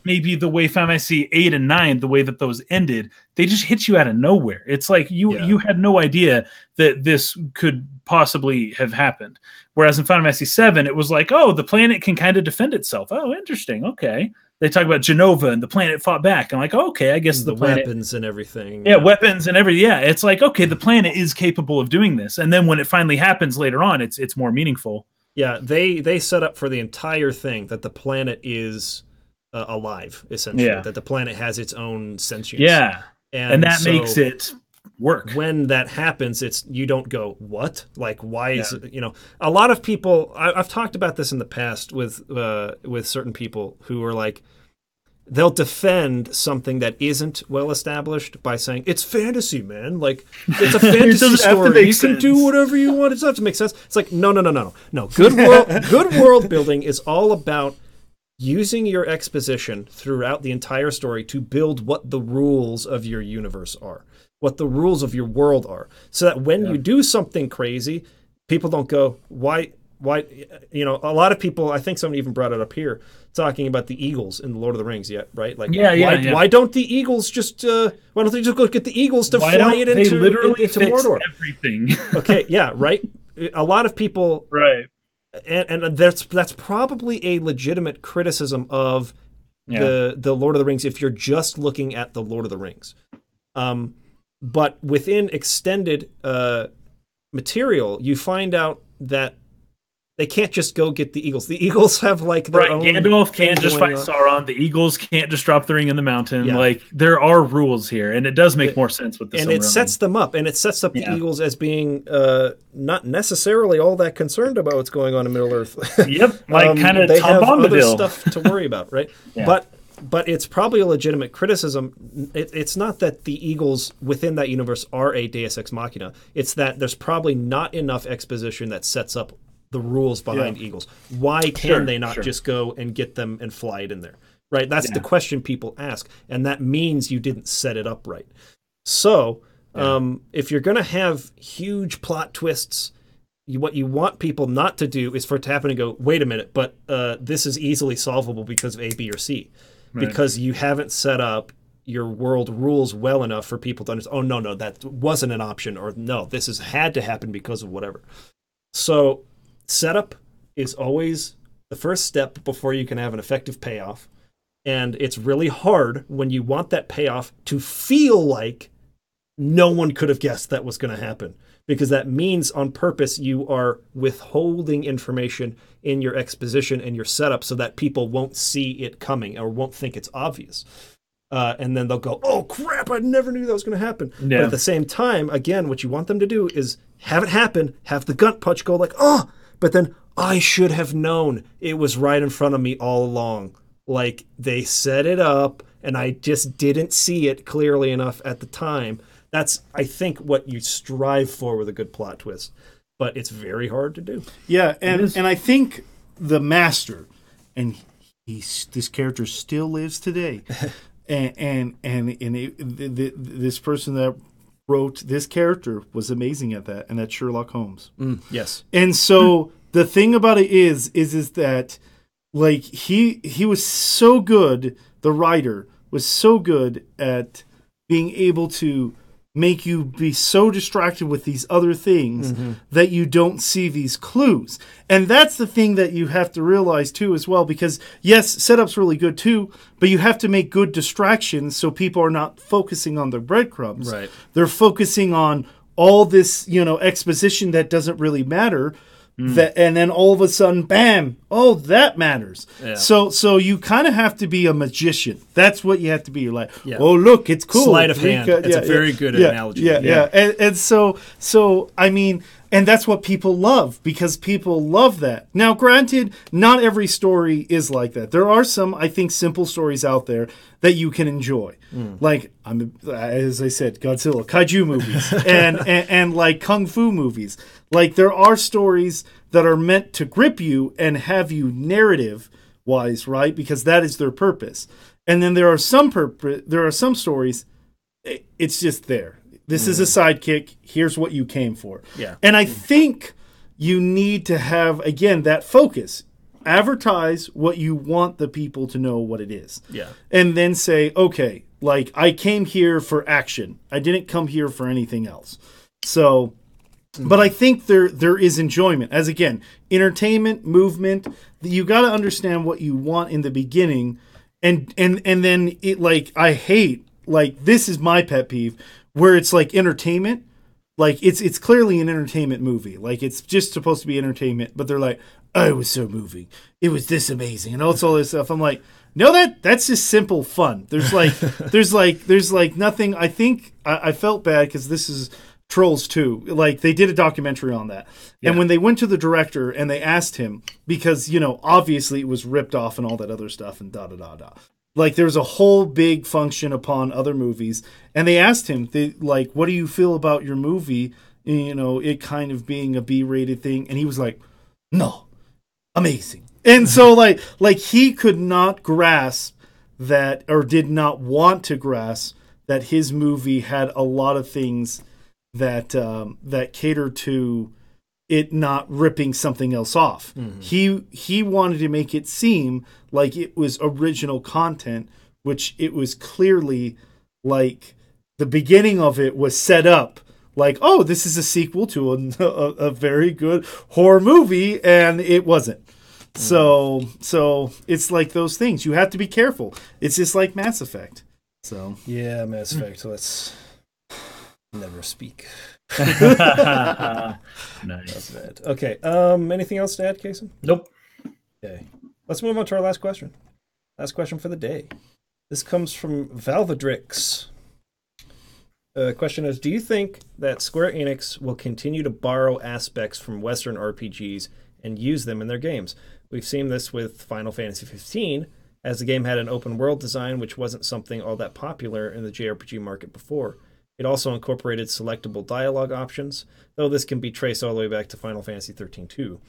maybe the way Final Fantasy 8 and 9, the way that those ended, they just hit you out of nowhere. It's like you had no idea that this could possibly have happened. Whereas in Final Fantasy 7, it was like, oh, the planet can kind of defend itself. Oh, interesting. Okay. They talk about Genova and the planet fought back. I'm like, oh, okay, I guess the planet, weapons and everything. Yeah, weapons and everything. Yeah, it's like, okay, the planet is capable of doing this. And then when it finally happens later on, it's more meaningful. Yeah, they set up for the entire thing that the planet is alive, essentially. Yeah. That the planet has its own sentience. Yeah. And that so makes it work. When that happens, you don't go, what? Like, why is it, a lot of people, I've talked about this in the past with certain people who are like, they'll defend something that isn't well established by saying it's fantasy, man. Like, it's a fantasy story. You can do whatever you want. It doesn't have to make sense. It's like no. Good world building is all about using your exposition throughout the entire story to build what the rules of your universe are, what the rules of your world are, so that when you do something crazy, people don't go, why? A lot of people, I think someone even brought it up here, talking about the eagles in Lord of the Rings, right? Like, why don't the eagles just, why don't they just go get the eagles to fly it into Mordor? Everything. Okay, yeah, right? A lot of people... Right. And that's probably a legitimate criticism of the Lord of the Rings if you're just looking at the Lord of the Rings. But within extended material, you find out that they can't just go get the eagles. The eagles have like their own... Gandalf can't just fight Sauron. The eagles can't just drop the ring in the mountain. Yeah. Like, there are rules here, and it does make more sense with the And it sets them up, and it sets up the eagles as being not necessarily all that concerned about what's going on in Middle-earth. Yep, like kind of they have Tom other Bombadil stuff to worry about, right? But it's probably a legitimate criticism. It's not that the eagles within that universe are a Deus Ex Machina. It's that there's probably not enough exposition that sets up the rules behind eagles. Why can they not just go and get them and fly it in there? Right? That's the question people ask. And that means you didn't set it up right. So if you're going to have huge plot twists, what you want people not to do is for it to happen and go, wait a minute, but this is easily solvable because of A, B, or C. Right. Because you haven't set up your world rules well enough for people to understand, oh, no, that wasn't an option, or no, this has had to happen because of whatever. So setup is always the first step before you can have an effective payoff. And it's really hard when you want that payoff to feel like no one could have guessed that was going to happen. Because that means on purpose you are withholding information in your exposition and your setup so that people won't see it coming or won't think it's obvious. And then they'll go, oh, crap, I never knew that was going to happen. Yeah. But at the same time, again, what you want them to do is have it happen, have the gut punch go like, oh, but then I should have known it was right in front of me all along. Like, they set it up, and I just didn't see it clearly enough at the time. That's, I think, what you strive for with a good plot twist. But it's very hard to do. Yeah, and I think the master, and this character still lives today, this person that wrote this character was amazing at that, and that's Sherlock Holmes. Yes. And so the thing about it is that like he was so good, the writer was so good at being able to make you be so distracted with these other things that you don't see these clues. And that's the thing that you have to realize too as well, because yes, setup's really good too, but you have to make good distractions so people are not focusing on the breadcrumbs. Right. They're focusing on all this, exposition that doesn't really matter. And then all of a sudden, bam! Oh, that matters. Yeah. So you kind of have to be a magician. That's what you have to be. You're like, oh, look, it's cool. Sleight of hand. It's a very good analogy. Yeah. And so I mean, and that's what people love, because people love that. Now, granted, not every story is like that. There are some, I think, simple stories out there that you can enjoy. Like, as I said, Godzilla, kaiju movies, and like kung fu movies. Like, there are stories that are meant to grip you and have you narrative-wise, right? Because that is their purpose. And then there are some stories, it's just there. This is a sidekick. Here's what you came for. Yeah. And I think you need to have, again, that focus. Advertise what you want the people to know what it is. Yeah. And then say, okay, like, I came here for action. I didn't come here for anything else. So, but I think there is enjoyment. As, again, entertainment, movement. You got to understand what you want in the beginning. And then it, like, I hate, like, this is my pet peeve, where it's like entertainment. like it's clearly an entertainment movie. Like it's just supposed to be entertainment, but they're like, oh, it was so moving. It was this amazing, and all this stuff. I'm like, no, that's just simple fun. There's like nothing. I think I felt bad because this is Trolls 2. Like they did a documentary on that, and when they went to the director and they asked him, because obviously it was ripped off and all that other stuff and da da da da. Like there was a whole big function upon other movies, and they asked him, what do you feel about your movie? It kind of being a B-rated thing, and he was like, no, amazing. And so like he could not grasp that, or did not want to grasp that his movie had a lot of things that cater to it not ripping something else off. Mm-hmm. He wanted to make it seem like it was original content, which it was clearly like the beginning of it was set up like, oh, this is a sequel to a very good horror movie, and it wasn't. Mm-hmm. So it's like those things. You have to be careful. It's just like Mass Effect. So yeah, Mass Effect. Let's never speak. Nice. Okay. Anything else to add, Kason? Nope. Okay. Let's move on to our last question. Last question for the day. This comes from Valvedrix. The question is, do you think that Square-Enix will continue to borrow aspects from Western RPGs and use them in their games? We've seen this with Final Fantasy 15, as the game had an open world design, which wasn't something all that popular in the JRPG market before. It also incorporated selectable dialogue options, though this can be traced all the way back to Final Fantasy 13 too.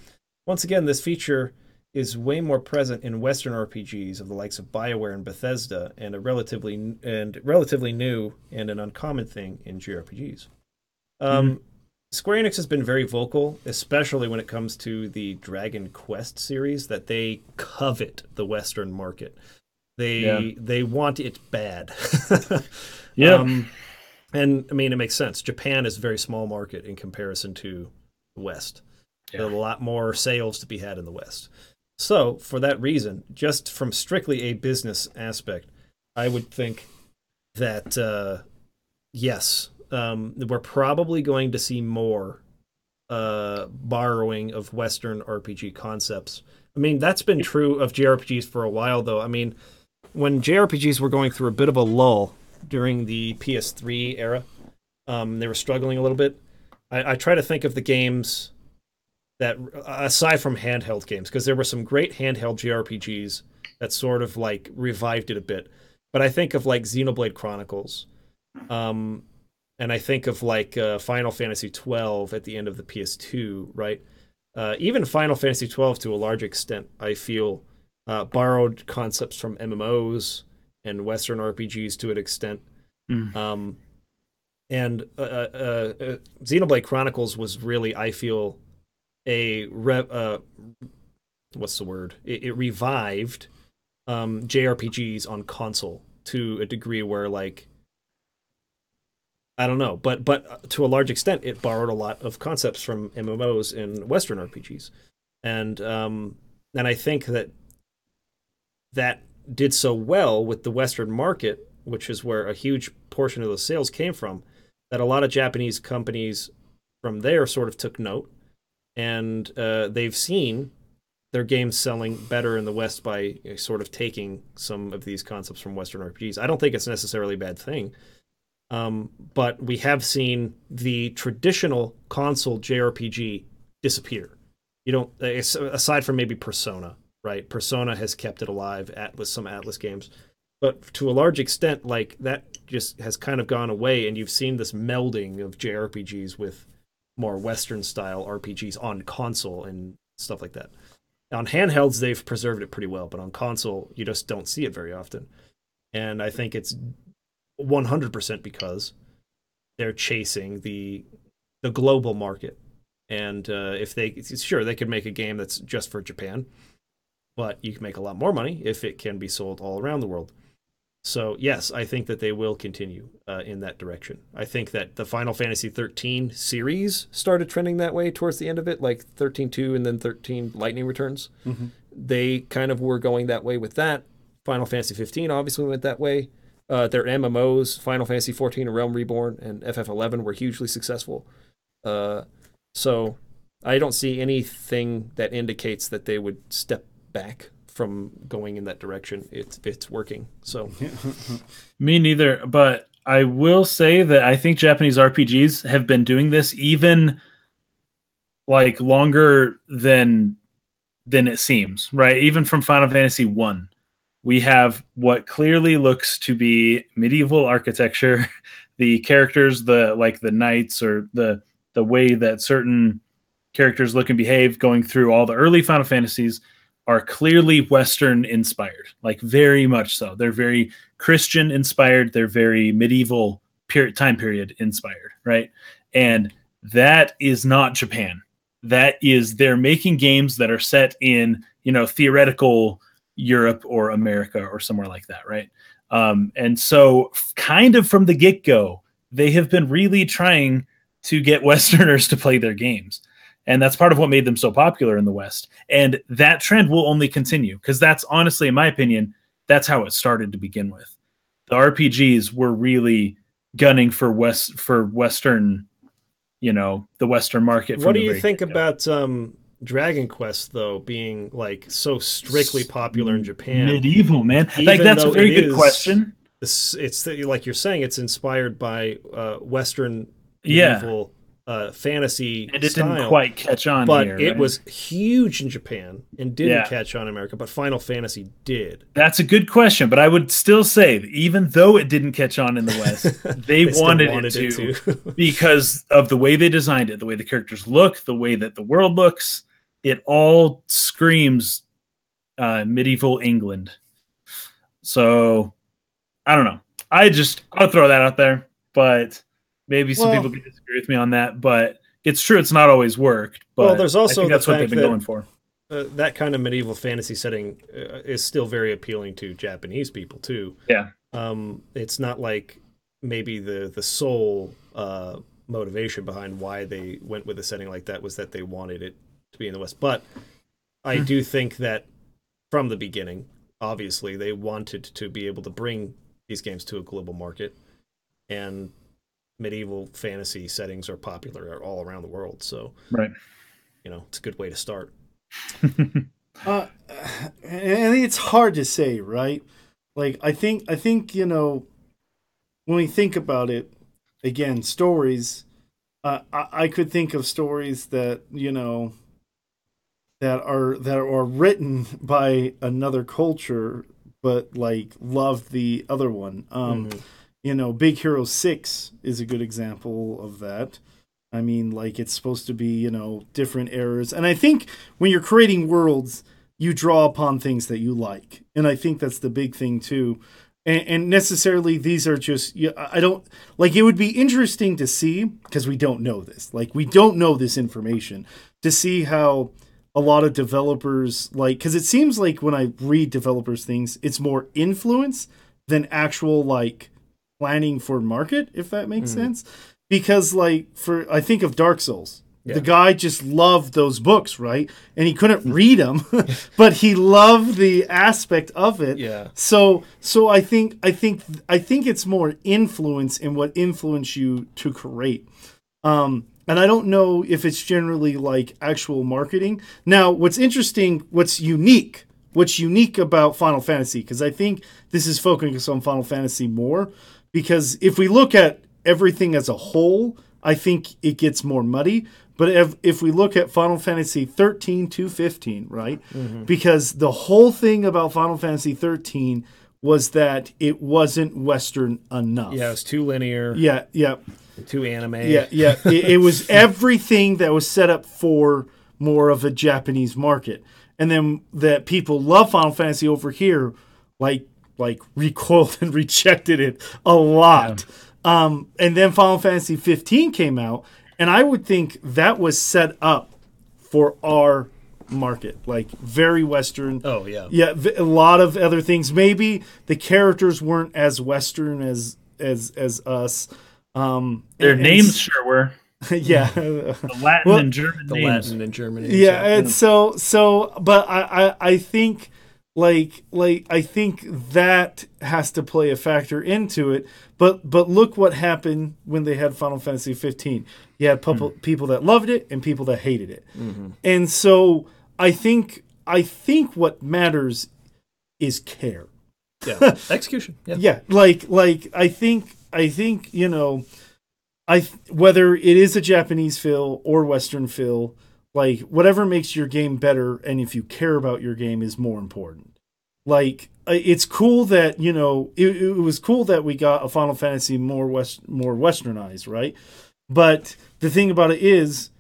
Once again, this feature is way more present in Western RPGs of the likes of BioWare and Bethesda, and relatively new and an uncommon thing in JRPGs. Square Enix has been very vocal, especially when it comes to the Dragon Quest series, that they covet the Western market. They want it bad. Yeah. And I mean, it makes sense. Japan is a very small market in comparison to the West. Yeah. There are a lot more sales to be had in the West. So, for that reason, just from strictly a business aspect, I would think that, yes, we're probably going to see more borrowing of Western RPG concepts. I mean, that's been true of JRPGs for a while, though. I mean, when JRPGs were going through a bit of a lull during the PS3 era, they were struggling a little bit. I try to think of the games that, aside from handheld games, because there were some great handheld JRPGs that sort of like revived it a bit. But I think of like Xenoblade Chronicles, and I think of like Final Fantasy 12 at the end of the PS2, right? Even Final Fantasy 12 to a large extent, I feel, borrowed concepts from MMOs and Western RPGs to an extent. And Xenoblade Chronicles was really, I feel, what's the word? It revived JRPGs on console to a degree where, like, I don't know, but to a large extent, it borrowed a lot of concepts from MMOs and Western RPGs, and I think that did so well with the Western market, which is where a huge portion of the sales came from, that a lot of Japanese companies from there sort of took note, and they've seen their games selling better in the West by sort of taking some of these concepts from Western RPGs. I don't think it's necessarily a bad thing, but we have seen the traditional console JRPG disappear. You don't, aside from maybe Persona, right? Persona has kept it alive, some Atlas games. But to a large extent, like, that just has kind of gone away, and you've seen this melding of JRPGs with more Western-style RPGs on console and stuff like that. On handhelds, they've preserved it pretty well, but on console, you just don't see it very often. And I think it's 100% because they're chasing the global market. And if they could make a game that's just for Japan, but you can make a lot more money if it can be sold all around the world. So yes, I think that they will continue in that direction. I think that the Final Fantasy 13 series started trending that way towards the end of it, like 13-2 and then 13 Lightning Returns. Mm-hmm. They kind of were going that way with that. Final Fantasy 15 obviously went that way. Their MMOs, Final Fantasy 14 and Realm Reborn and FF11 were hugely successful. So I don't see anything that indicates that they would step back from going in that direction. It's working. So me neither, but I will say that I think Japanese RPGs have been doing this even like longer than it seems, right? Even from Final Fantasy 1. We have what clearly looks to be medieval architecture. The characters, the knights, or the way that certain characters look and behave going through all the early Final Fantasies are clearly Western inspired, like very much so. They're very Christian inspired. They're very medieval time period inspired, right? And that is not Japan. That is, they're making games that are set in, theoretical Europe or America or somewhere like that, right? And so kind of from the get-go, they have been really trying to get Westerners to play their games. And that's part of what made them so popular in the West. And that trend will only continue, because that's honestly, in my opinion, that's how it started to begin with. The RPGs were really gunning for Western, the Western market. What do you think about Dragon Quest, though, being like so strictly popular in Japan? Medieval, man. Like, that's a very good question. It's like you're saying, it's inspired by Western medieval fantasy and it style, didn't quite catch on but here, it right? was huge in Japan and didn't catch on in America, but Final Fantasy did. That's a good question, but I would still say that even though it didn't catch on in the West, they wanted it to because of the way they designed it, the way the characters look, the way that the world looks. It all screams medieval England. So I don't know. I'll throw that out there, but maybe some people can disagree with me on that. But it's true; it's not always worked. But there's also I think that's what they've been going for. That kind of medieval fantasy setting is still very appealing to Japanese people too. Yeah, it's not like maybe the sole motivation behind why they went with a setting like that was that they wanted it to be in the West. But I do think that from the beginning, obviously, they wanted to be able to bring these games to a global market, and medieval fantasy settings are popular all around the world. So, right, it's a good way to start. And it's hard to say, right? Like, I think when we think about it, again, stories. I could think of stories that that are written by another culture, but like love the other one. Big Hero 6 is a good example of that. I mean, like, it's supposed to be, different eras. And I think when you're creating worlds, you draw upon things that you like. And I think that's the big thing too. And necessarily these are just, I don't, like, it would be interesting to see, because we don't know this. Like, we don't know this information, to see how a lot of developers, like, because it seems like when I read developers' things, it's more influence than actual, like, planning for market, if that makes sense. Because, like, I think of Dark Souls. Yeah. The guy just loved those books, right? And he couldn't read them, but he loved the aspect of it. Yeah. So I think it's more influence in what influenced you to create. And I don't know if it's generally like actual marketing. Now, what's interesting, what's unique about Final Fantasy, because I think this is focusing on Final Fantasy more, because if we look at everything as a whole, I think it gets more muddy. But if we look at Final Fantasy 13 to 15, right? Mm-hmm. Because the whole thing about Final Fantasy 13 was that it wasn't Western enough. Yeah, it was too linear. Yeah. Too anime. Yeah. It was everything that was set up for more of a Japanese market. And then that people love Final Fantasy over here, like recoiled and rejected it a lot. Yeah. And then Final Fantasy 15 came out, and I would think that was set up for our market, like very Western. Oh, yeah. Yeah, a lot of other things. Maybe the characters weren't as Western as us. Their names sure were. Yeah. The Latin and German names. Latin and German names. Yeah, and so but I think I think that has to play a factor into it. But look what happened when they had Final Fantasy 15. You had people that loved it and people that hated it. Mm-hmm. And so I think what matters is care. Yeah, execution. Yeah, yeah. I think whether it is a Japanese feel or Western feel, like whatever makes your game better, and if you care about your game, is more important. Like it's cool that it was cool that we got a Final Fantasy more westernized, right? But the thing about it is,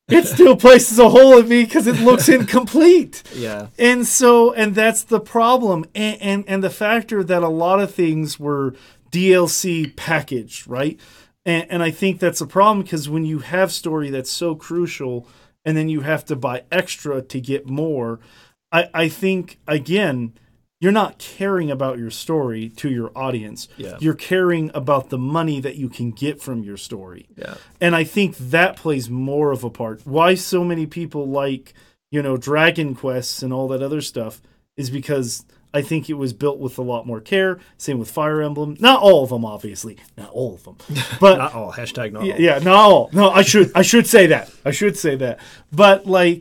it still places a hole in me because it looks incomplete. Yeah. And that's the problem. And the factor that a lot of things were DLC packaged, right? And I think that's a problem because when you have story that's so crucial and then you have to buy extra to get more, I think, again, you're not caring about your story to your audience. Yeah. You're caring about the money that you can get from your story. Yeah. And I think that plays more of a part. Why so many people like, Dragon Quests and all that other stuff is because I think it was built with a lot more care. Same with Fire Emblem. Not all of them, obviously. Not all of them. But not all. Hashtag not all. Yeah, not all. No, I should say that. I should say that. But I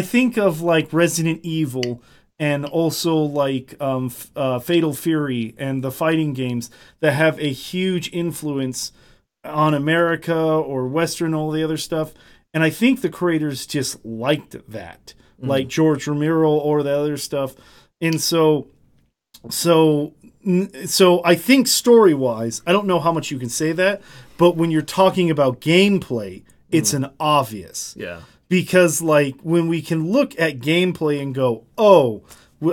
think of like Resident Evil and also like Fatal Fury and the fighting games that have a huge influence on America or Western, all the other stuff. And I think the creators just liked that, like George Romero or the other stuff. And so I think story-wise, I don't know how much you can say that, but when you're talking about gameplay, it's an obvious. Yeah. Because when we can look at gameplay and go, oh,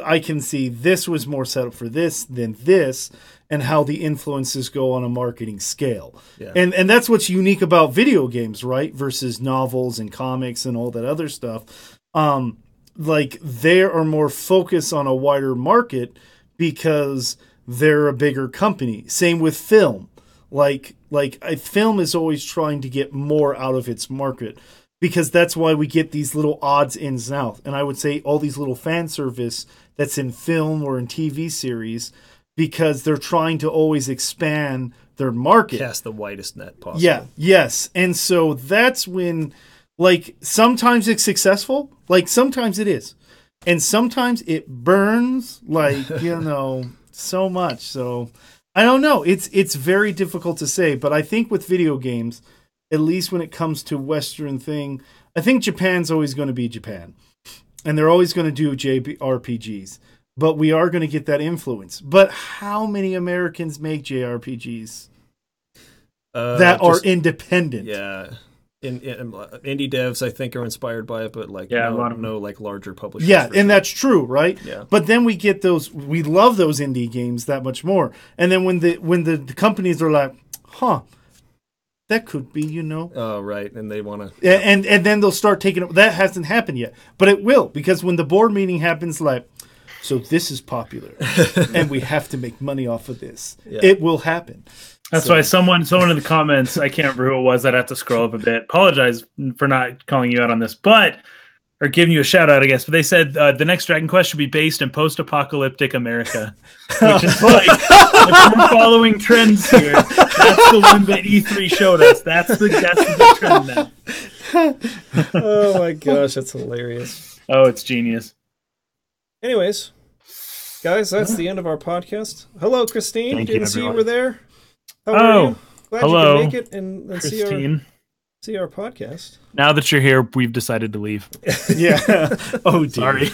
I can see this was more set up for this than this, and how the influences go on a marketing scale. Yeah. And that's what's unique about video games, right? Versus novels and comics and all that other stuff. They are more focused on a wider market because they're a bigger company. Same with film. A film is always trying to get more out of its market because that's why we get these little odds ins and outs. And I would say all these little fan service that's in film or in TV series because they're trying to always expand their market. Cast the widest net possible. Yeah, yes. And so that's when, sometimes it's successful, sometimes it is. And sometimes it burns, so much. So I don't know. It's very difficult to say. But I think with video games, at least when it comes to Western thing, I think Japan's always going to be Japan. And they're always going to do JRPGs. But we are going to get that influence. But how many Americans make JRPGs that are independent? Yeah. Indie devs, I think, are inspired by it, but no larger publishers. Yeah, and that's true, right? Yeah. But then we get those. We love those indie games that much more. And then when the companies are like, that could be, Oh, right, and they want to. And then they'll start taking it. That hasn't happened yet, but it will, because when the board meeting happens, so this is popular, and we have to make money off of this. Yeah. It will happen. That's why someone in the comments, I can't remember who it was, I'd have to scroll up a bit. Apologize for not calling you out on this, or giving you a shout out, I guess. But they said the next Dragon Quest should be based in post-apocalyptic America, which is if we're following trends here, that's the one that E3 showed us. That's the big trend now. Oh my gosh, that's hilarious. Oh, it's genius. Anyways, guys, that's the end of our podcast. Hello, Christine. Didn't see you were there. How are you? Glad hello, you could make it and Christine. See our podcast. Now that you're here, we've decided to leave. Yeah. Oh, dear. Sorry.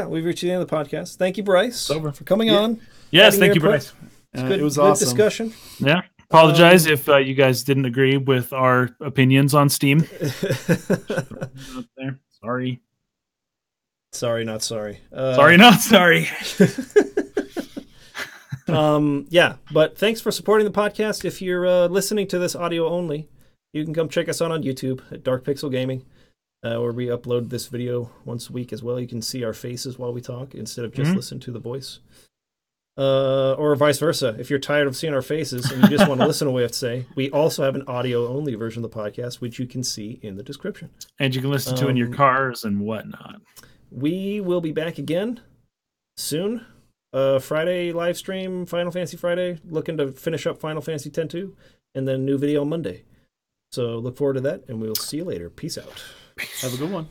We've reached the end of the podcast. Thank you, Bryce, for coming on. Yes, thank you, Bryce. It was awesome. Good discussion. Yeah. Apologize if you guys didn't agree with our opinions on Steam. Sorry. Sorry, not sorry. Sorry, not sorry. But thanks for supporting the podcast. If you're listening to this audio only, you can come check us out on YouTube at Dark Pixel Gaming, where we upload this video once a week as well. You can see our faces while we talk instead of just listen to the voice. or vice versa. If you're tired of seeing our faces and you just want to listen to what we have to say, we also have an audio-only version of the podcast, which you can see in the description. And you can listen to in your cars and whatnot. We will be back again soon. Friday live stream, Final Fantasy Friday, looking to finish up Final Fantasy X-2, and then new video on Monday. So look forward to that, and we'll see you later. Peace out. Have a good one.